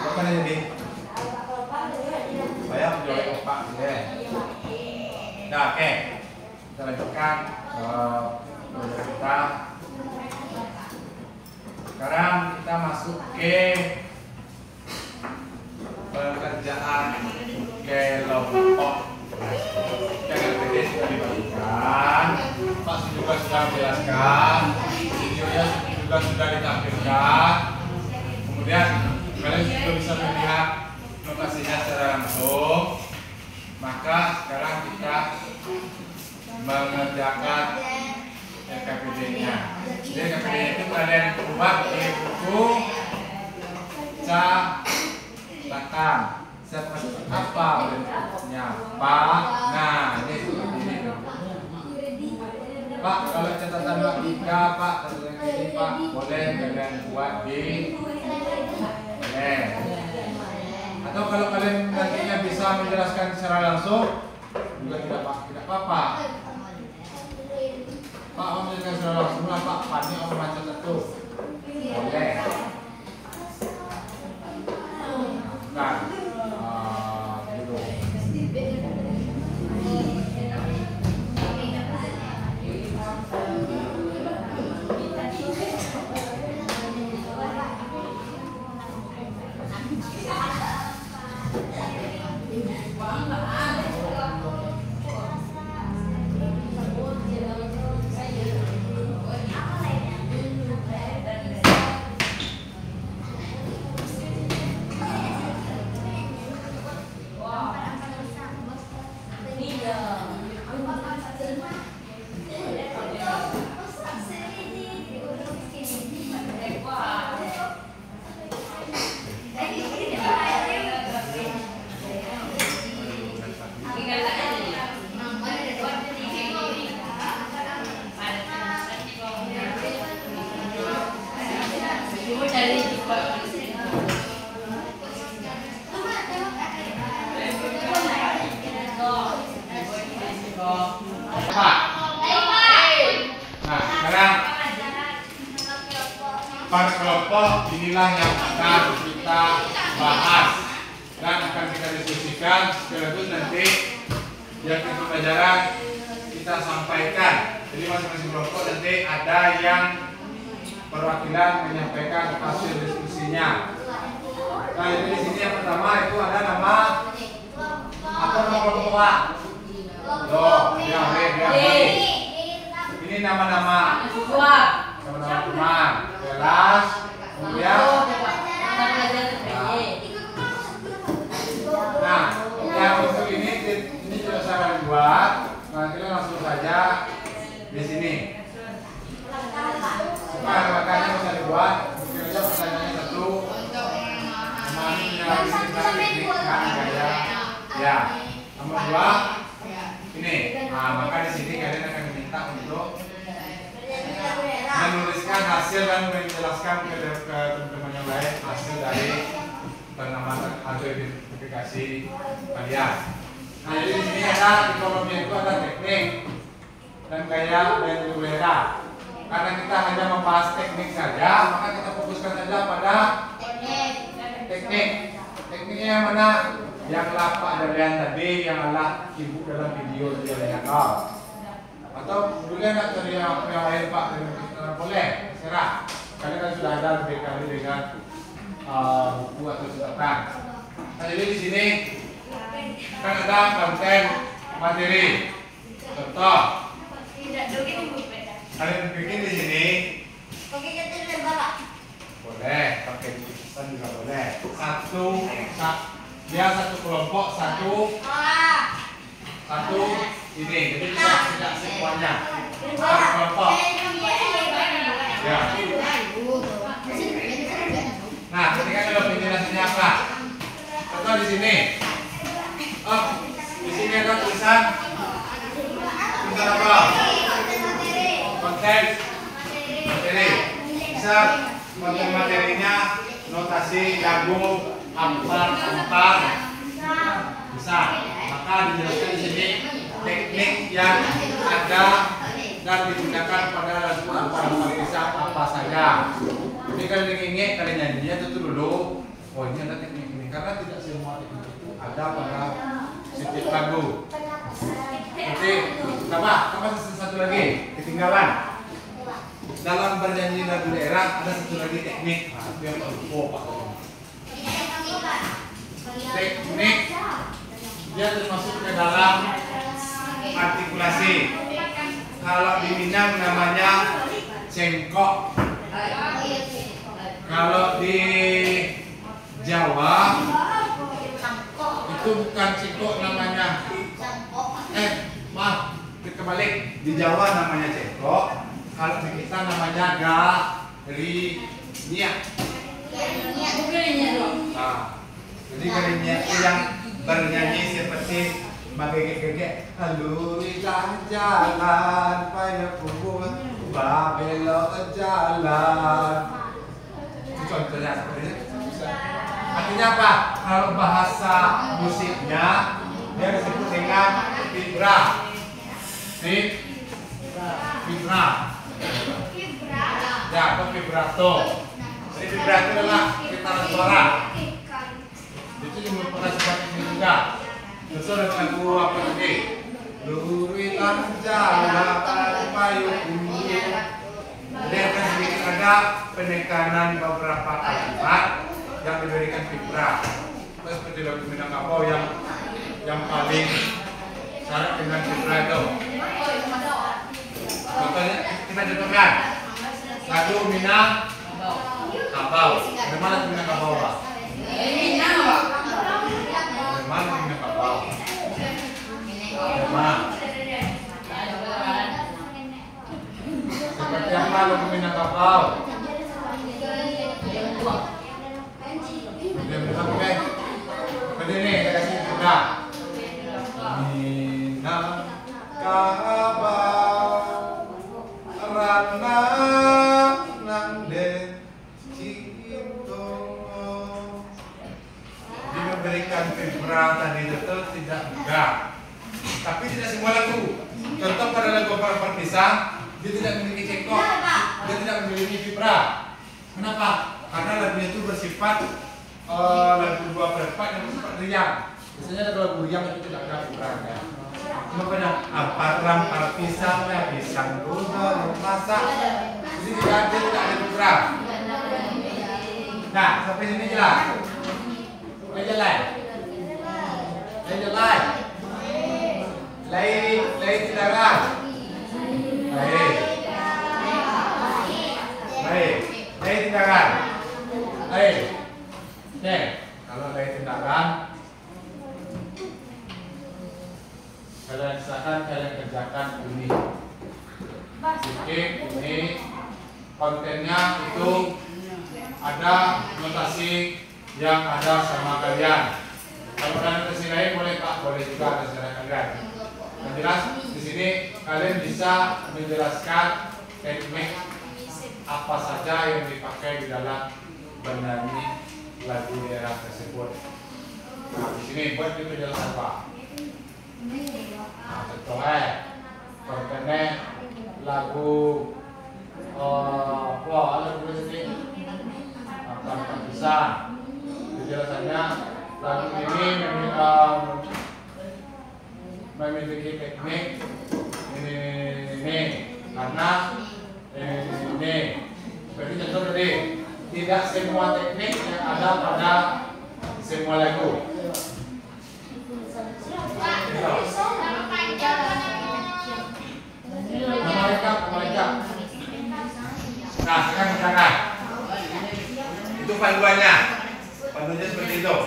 Apa namanya di? Saya menjawab Pak ya. Nah, oke. Kita lanjutkan belajar kita. Sekarang kita masuk ke pekerjaan kelompok. Yang tadi sudah dibagikan, Pak juga sudah menjelaskan, videonya juga sudah ditampilkan. Kemudian kalian juga bisa melihat lokasinya secara langsung. Maka sekarang kita mengerjakan KPD-nya. Jadi KPD itu kalian buat di buku catatan. Seperti apa bentuknya, Pak? Nah, ini seperti ini. Pak, kalau catatan logika, Pak, catatan ini, Pak, boleh kalian buat di atau kalau kalian nantinya bisa menjelaskan secara langsung juga tidak apa-apa. Pak, mau menjelaskan secara langsung lah, Pak. Pani om macam itu boleh. Nah, gitu. Per kelompok inilah yang akan kita bahas dan akan kita diskusikan sekaligus nanti yang ikut pelajaran kita sampaikan. Jadi masing-masing kelompok nanti ada yang perwakilan menyampaikan hasil diskusinya. Nah, jadi di sini yang pertama itu ada nama apa nama kelompok Pak? Ya, ini nama-nama teman-teman kelas, kemudian nah yang untuk ini juga saya buat. Nah, kita langsung saja di sini. Nah, makanya bisa dibuat. Mungkin aja pertanyaannya satu. Ya, nomor dua ini. Nah, maka di sini kalian akan diminta untuk menuliskan hasil dan menjelaskan ke teman-teman yang lain hasil dari pengamatan atau identifikasi kalian. Nah, jadi di sini ada di kolomnya itu ada teknik dan gaya dan selera. Karena kita hanya membahas teknik saja, maka kita fokuskan saja pada teknik. Tekniknya yang mana? Yang lapak dalian tadi, yang Allah ibu dalam video dia lihat. Atau boleh nggak cari yang lain Pak? Boleh, serah. Kalian kan sudah ada lebih kali dengan buku atau catatan. Nah, jadi di sini kan ada konten materi. Contoh, kalian bikin di sini. Boleh, pakai tulisan juga boleh. Satu kelompok satu ini, jadi tidak semuanya. Satu kelompok. Ya. Nah, ketika kalau penjelasannya apa? Contoh di sini. Oh, di sini ada tulisan apa? materi. Bisa materinya notasi lagu ampar. Bisa. Maka dijelaskan di sini teknik yang ada dan digunakan pada lagu ampar bisa apa saja. Jadi kalian ingin kalian nyanyinya itu dulu. Oh ini ada teknik ini karena tidak semua teknik itu ada pada setiap lagu. Oke, tambah satu lagi ketinggalan. Dalam bernyanyi lagu daerah ada satu lagi teknik. Nah, itu yang lupa teknik dia termasuk ke dalam artikulasi. Kalau di Minang namanya cengkok. Kalau di Jawa itu bukan cengkok namanya. Maaf, kebalik. Di Jawa namanya cengkok. Kalau di kita namanya garinya. Nah, jadi garinya itu yang bernyanyi seperti bagege-gege. Lurilah jalan payah punggung, babelok jalan. Itu contohnya seperti itu. Artinya apa? Kalau bahasa musiknya dia disebut dengan vibra. Vibra. Ya, atau vibrato. Jadi vibrato adalah getaran suara. Itu juga pernah seperti ini juga. Terus ada lagu apa lagi? Lurilah jalan payung bumi. Jadi akan sedikit ada penekanan beberapa kalimat yang diberikan vibra. Terus seperti lagu Minangkabau yang paling syarat dengan vibra itu. Contohnya kita contohkan lagu Minangkabau. Bagaimana Minangkabau, Pak? Bagaimana Minangkabau? Bagaimana? Seperti apa lagu Minangkabau? Begini, saya kasih juga. Minangkabau rana nang den cinto. Dia memberikan vibra tadi itu tidak mudah, tapi tidak semua lagu. Contoh pada lagu Ampar Pisang, dia tidak memiliki cengkok, dia tidak memiliki vibra. Kenapa? Karena lagunya itu bersifat lagu 2/4 yang bersifat riang. Biasanya lagu riang itu tidak ada vibranya. Cuma pada ampar pisang ya pisang dulu masak. Jadi tidak ada vibra. Nah, sampai sini jelas. Jalan. Lai tindakan. Lai tindakan. Kalau lai tindakan, kalian usahakan kalian kerjakan ini. Oke, ini kontennya itu ada notasi yang ada sama kalian. Kalau ada notasi lain boleh Pak, boleh juga terserah kalian. Yang jelas di sini kalian bisa menjelaskan teknik apa saja yang dipakai di dalam bernyanyi lagu daerah tersebut. Nah, di sini buat itu penjelasan Pak. Nah, contohnya kontennya lagu lagu ini akan bisa penjelasannya lagu ini memiliki teknik ini karena ini berarti contoh tadi tidak semua teknik yang ada pada semua lagu. Nama nah, sekarang misalkan itu panduannya seperti itu.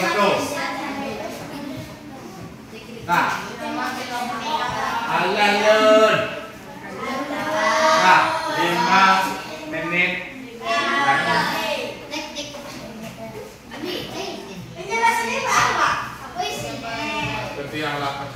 satu. Nah, alun. Nah, 5 menit. Seperti yang lakukan.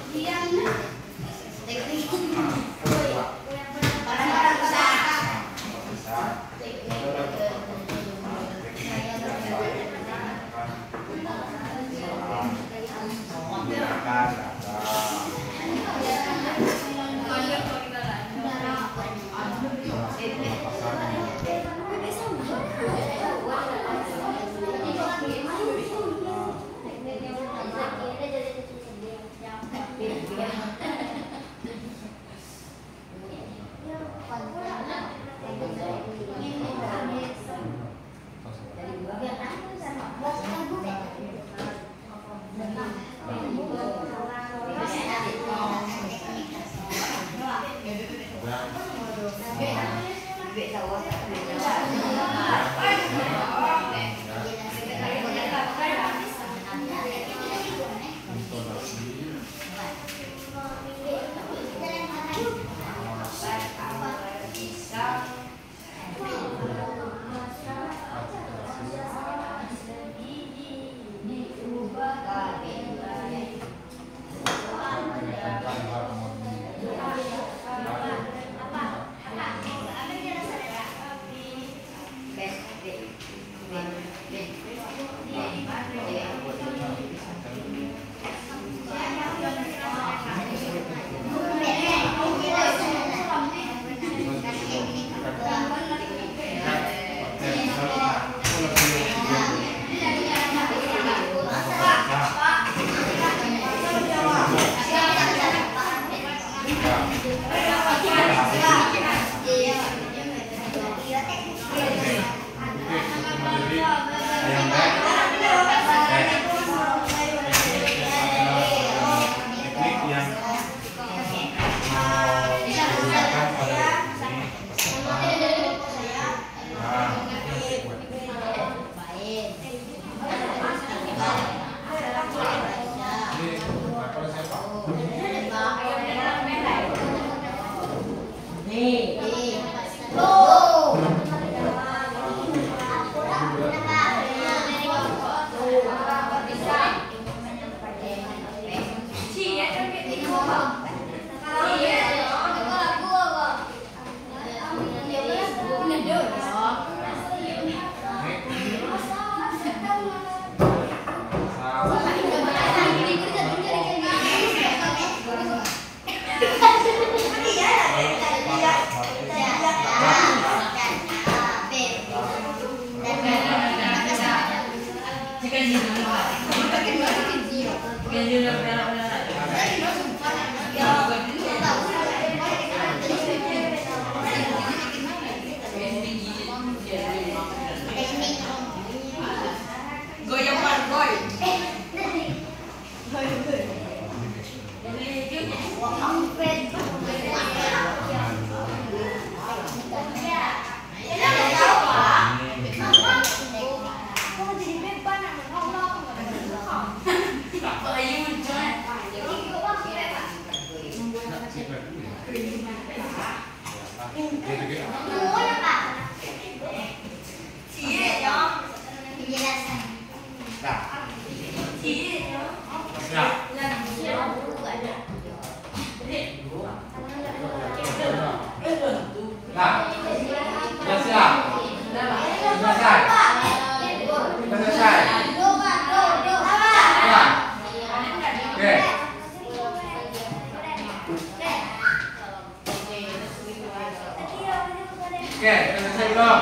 Oke, sudah selesai belum?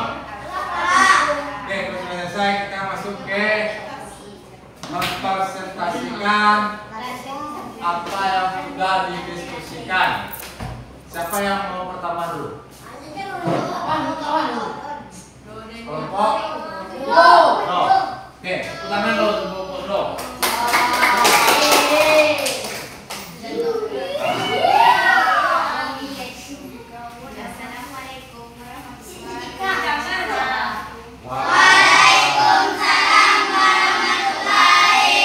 Oke, kalau sudah selesai kita masuk ke mempresentasikan apa yang sudah didiskusikan. Siapa yang mau pertama dulu? Kelompok? Oke, pertama dulu. Waalaikumsalam warahmatullahi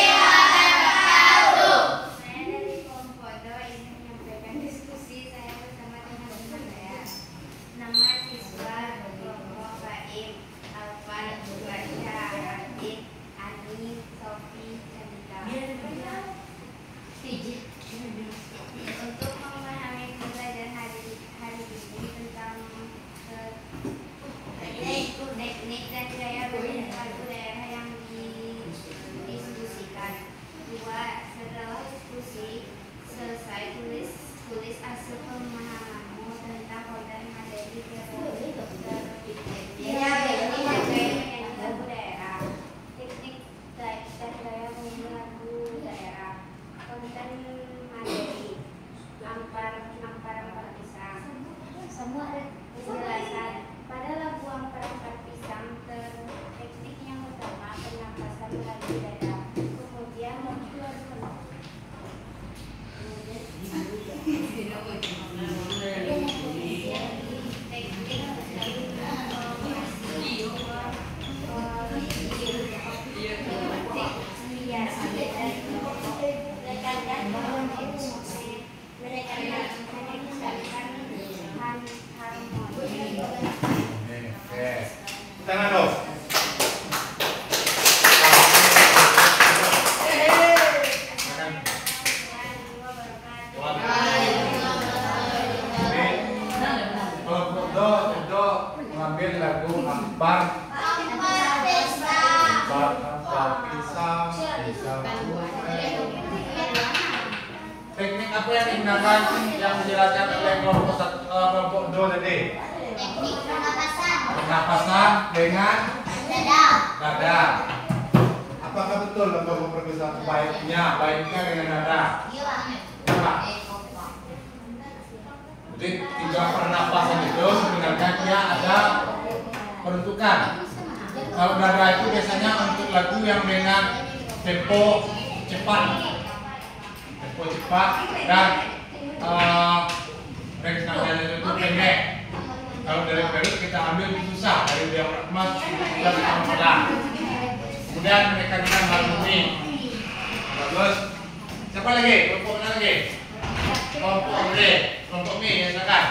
Tangan dong. Mengambil lagu Akbar teknik apa yang digunakan yang dijelaskan oleh kelompok do tadi? Teknik pernapasan. Pernapasan dengan dada. Apakah betul kelompok pernapasan baiknya dengan dada? Iya. Jadi 3 pernapasan itu sebenarnya dia ada peruntukan. Kalau dada itu biasanya untuk lagu yang dengan tempo cepat, dan range nadanya itu pendek. Kalau dari baris kita ambil susah dari diafragma kita pelan. Kemudian mereka dengan harmoni. Bagus. Siapa lagi? Kelompok mana lagi? Kelompok Mi, ya silakan.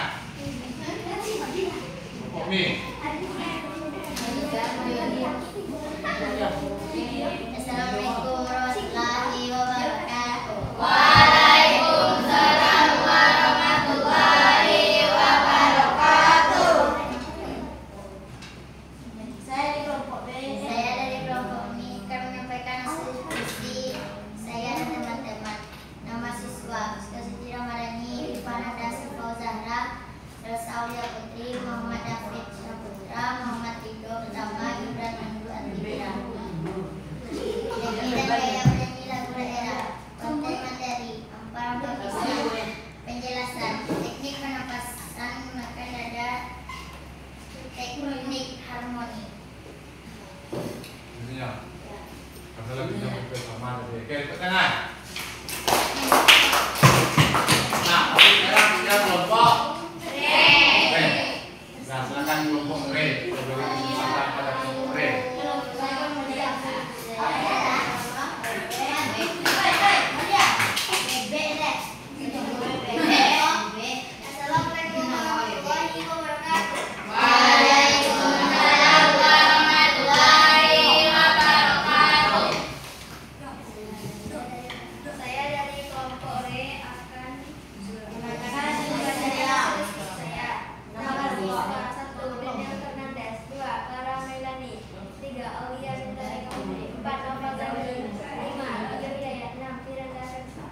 Kelompok Mi. Assalamualaikum warahmatullahi wabarakatuh. Waalaikumsalam warahmatullahi wabarakatuh. Saya dari kelompok B. Saya dari kelompok Mi akan menyampaikan hasil diskusi saya dan teman-teman. Nama siswa Suci Ramadhani, Rifana Dasifau Zahra, Elsa Aulia Putri, Muhammad David Saputra, Muhammad Rido Pertama, Gibran Anggu Antibira. Teknik dan gaya bernyanyi lagu daerah, konten materi, amparan pemisah, penjelasan, teknik pernapasan menggunakan dada, teknik harmoni. Ini ya. Ada lagi yang bersama tadi. Oke, ke tangan. Nah, sekarang kita kelompok R. Nah, silakan kelompok R. Kita beri kesempatan pada kelompok R. Assalamualaikum warahmatullahi wabarakatuh. Waalaikumsalam warahmatullahi wabarakatuh. Saya dari kelompok R akan mengatakan hasil saya. Nama siswa 1 Daniel Fernandez, 2 Clara Melani, 3 Aulia Bintang Eka, 4 Nova Zahri, 5 Roger Hidayat, 6 Firanda Reksa.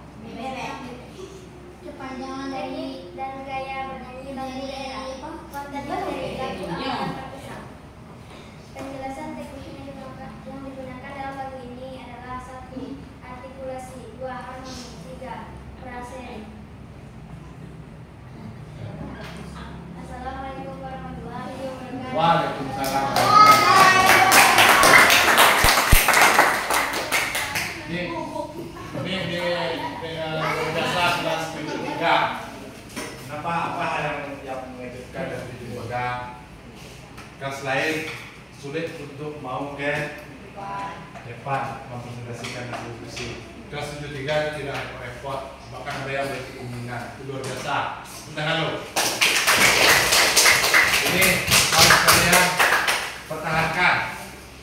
Kepanjangan dari dan gaya bernyanyi lagu daerah, konten materi lagu amparan terpisah. Penjelasan teknik yang digunakan dalam lagu ini adalah 1. Artikulasi, 2. Harmoni, 3. Frase. Assalamualaikum warahmatullahi wabarakatuh. Waalaikumsalam. Ini jasa kelas 73. Kenapa apa hal yang mengejutkan dan dibutuhkan? Kelas lain sulit untuk mau ke depan mempresentasikan diskusi. Kelas 73 tidak repot, bahkan ada yang berkeinginan. Itu luar biasa. Tangan lo. Ini harus kalian pertahankan.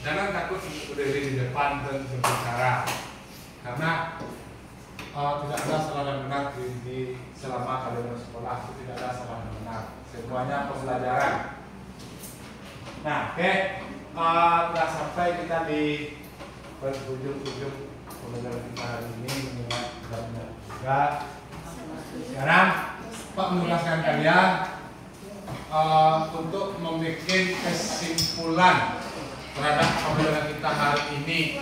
Jangan takut untuk berdiri di depan dan berbicara, karena tidak ada salah dan benar di selama kalian bersekolah. Itu tidak ada salah dan benar. Semuanya pembelajaran. Nah, oke, telah sampai kita di penghujung pembelajaran kita hari ini, mengingat jamnya juga. Sekarang Pak menugaskan kalian untuk membuat kesimpulan terhadap pembelajaran kita hari ini.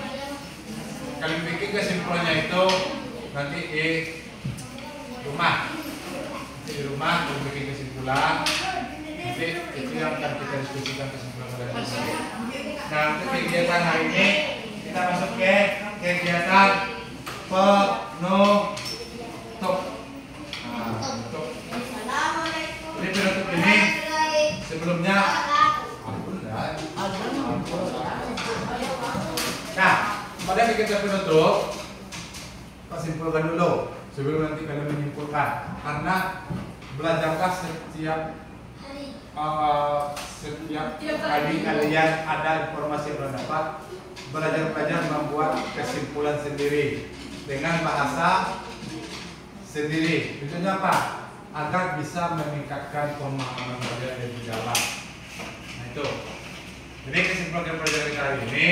Kalian bikin kesimpulannya itu nanti di rumah. Di rumah kalian bikin kesimpulan. Nanti itu yang akan kita diskusikan kesimpulan pada hari ini. Nah, untuk kegiatan hari ini kita masuk ke kegiatan penutup. Nah, penutup. Jadi penutup ini sebelumnya nah, pada kegiatan penutup kita simpulkan dulu sebelum nanti kalian menyimpulkan, karena belajarlah setiap kali kalian ada informasi yang belum dapat, belajar membuat kesimpulan sendiri dengan bahasa sendiri. Tujuannya apa? Agar bisa meningkatkan pemahaman kalian lebih dalam. Nah itu. Jadi kesimpulan pelajaran kali ini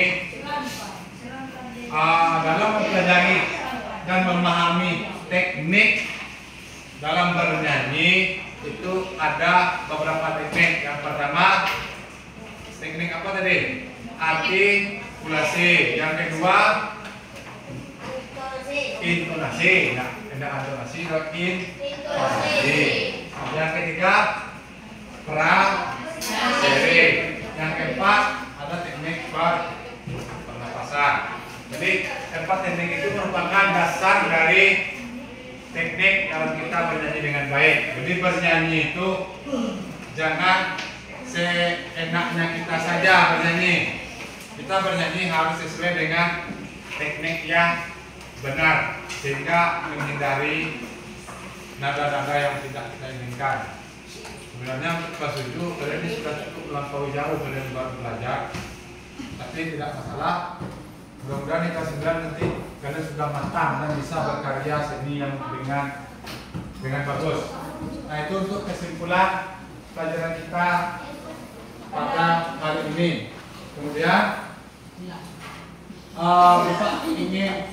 dalam mempelajari dan memahami teknik dalam bernyanyi itu ada beberapa teknik. Yang pertama, teknik apa tadi? Artikulasi. Yang kedua, intonasi. Nah, ada intonasi dan intonasi. Yang ketiga, praseri. Yang keempat, ada teknik pernapasan. Jadi, empat teknik itu merupakan dasar dari teknik dalam kita bernyanyi dengan baik. Jadi bernyanyi itu jangan seenaknya kita saja bernyanyi. Kita bernyanyi harus sesuai dengan teknik yang benar sehingga menghindari nada-nada yang tidak kita inginkan. Sebenarnya untuk kelas 7 kalian ini sudah cukup melampaui jauh, kalian baru belajar, tapi tidak masalah. Mudah-mudahan di kelas 9 nanti kalian sudah matang dan bisa berkarya seni yang dengan bagus. Nah itu untuk kesimpulan pelajaran kita pada hari ini. Kemudian Bapak ingin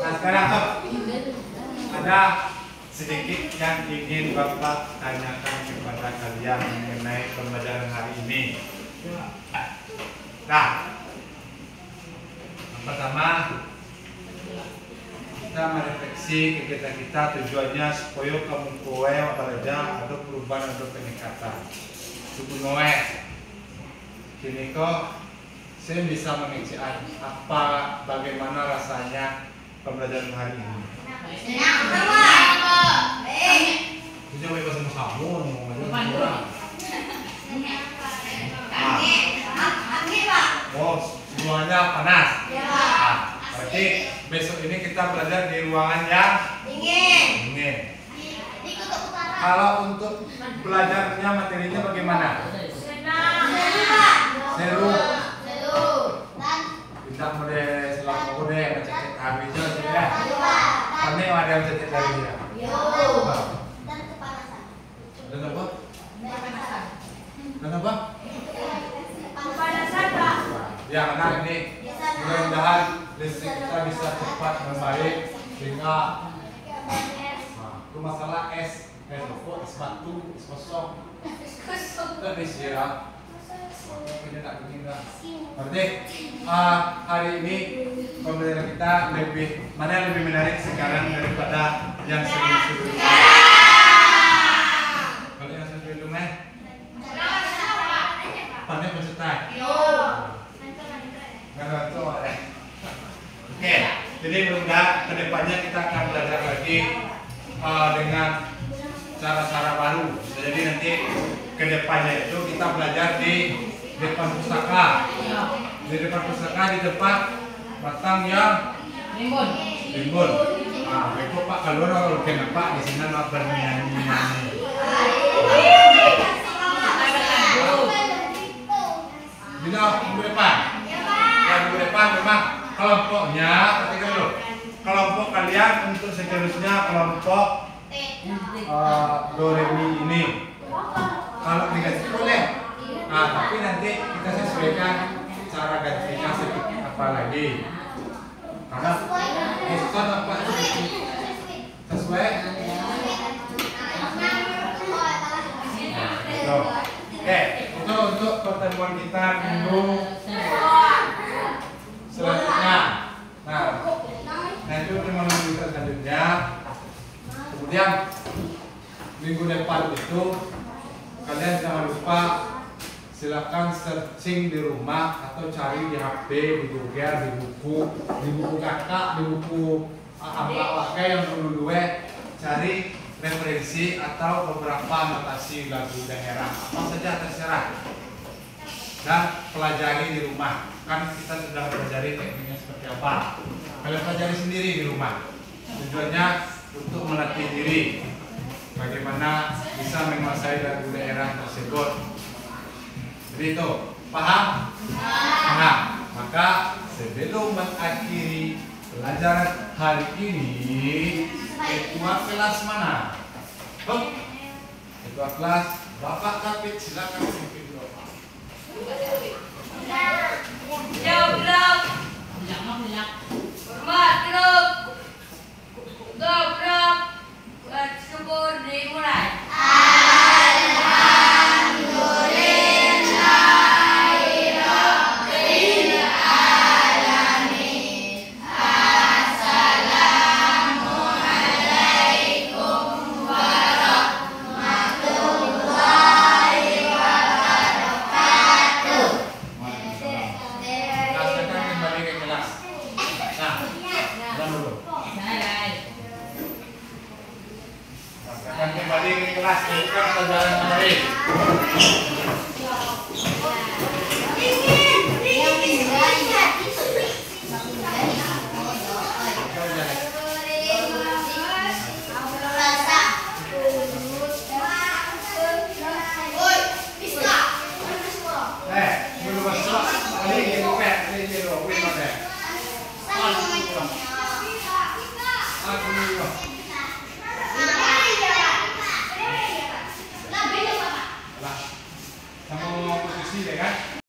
nah sekarang ada sedikit yang ingin Bapak tanyakan kepada kalian mengenai pembelajaran hari ini. Nah, yang pertama kita merefleksi kegiatan kita, tujuannya supaya kamu kowe belajar atau perubahan atau peningkatan. Suku noe, kini kok saya bisa mengisi apa, bagaimana rasanya pembelajaran hari ini. Bisa bebas sama sabun, oh, semuanya panas. Nah, berarti besok ini kita belajar di ruangan yang dingin. Kalau untuk belajarnya materinya bagaimana? Seru. Kita mode selama mode ngecek habisnya sudah. Kami ada yang ngecek dari dia. Dan kepanasan. Dan apa? Dan apa? Kepanasan, Pak. Ya, karena ini mudah-mudahan listrik kita bisa cepat membaik sehingga itu masalah es rokok, es batu, es kosong, dan es ya. Makanya tak begini lah. Berarti hari ini pembelajaran kita mana yang lebih menarik sekarang daripada yang sebelum-sebelumnya? Kalau yang sebelumnya, pandai bercetak. Oke, jadi mudah-mudahan kedepannya kita akan belajar lagi dengan cara-cara baru. Jadi nanti kedepannya itu kita belajar di depan pustaka. Di depan pustaka di depan batang yang limbun. Nah, itu Pak kalau kenapa di sini nak bernyanyi. Bila minggu depan, minggu depan memang kelompoknya, ketika dulu kelompok kalian untuk seterusnya kelompok do re mi ini. Kalau diganti boleh. Nah, tapi nanti kita sesuaikan cara gantinya seperti apa lagi. Karena Kristen apa sesuai. Oke, itu untuk pertemuan kita minggu selanjutnya. Nah itu pertemuan kita selanjutnya. Kemudian minggu depan itu kalian jangan lupa silakan searching di rumah atau cari di HP, di Google, di buku kakak, di buku abak yang perlu dua, cari referensi atau beberapa notasi lagu daerah apa saja terserah dan pelajari di rumah. Kan kita sudah pelajari tekniknya seperti apa, kalian pelajari sendiri di rumah. Tujuannya untuk melatih diri bagaimana bisa menguasai lagu daerah tersebut. Jadi itu, paham? Paham. Maka sebelum mengakhiri pelajaran hari ini, ketua kelas mana? Ketua kelas, Bapak Kapit, silakan pimpin Bapak. Jauh gerak. Hormat gerak. Gerak. Bersyukur dimulai. Silakan kembali ke kelas. Nah, ulang dulu. Silakan kembali ke kelas, lanjutkan pelajaran kembali. Belum masuk. Ini pet, ini lo, win mana? Aku ni lo. Lah, sama posisi deh kan?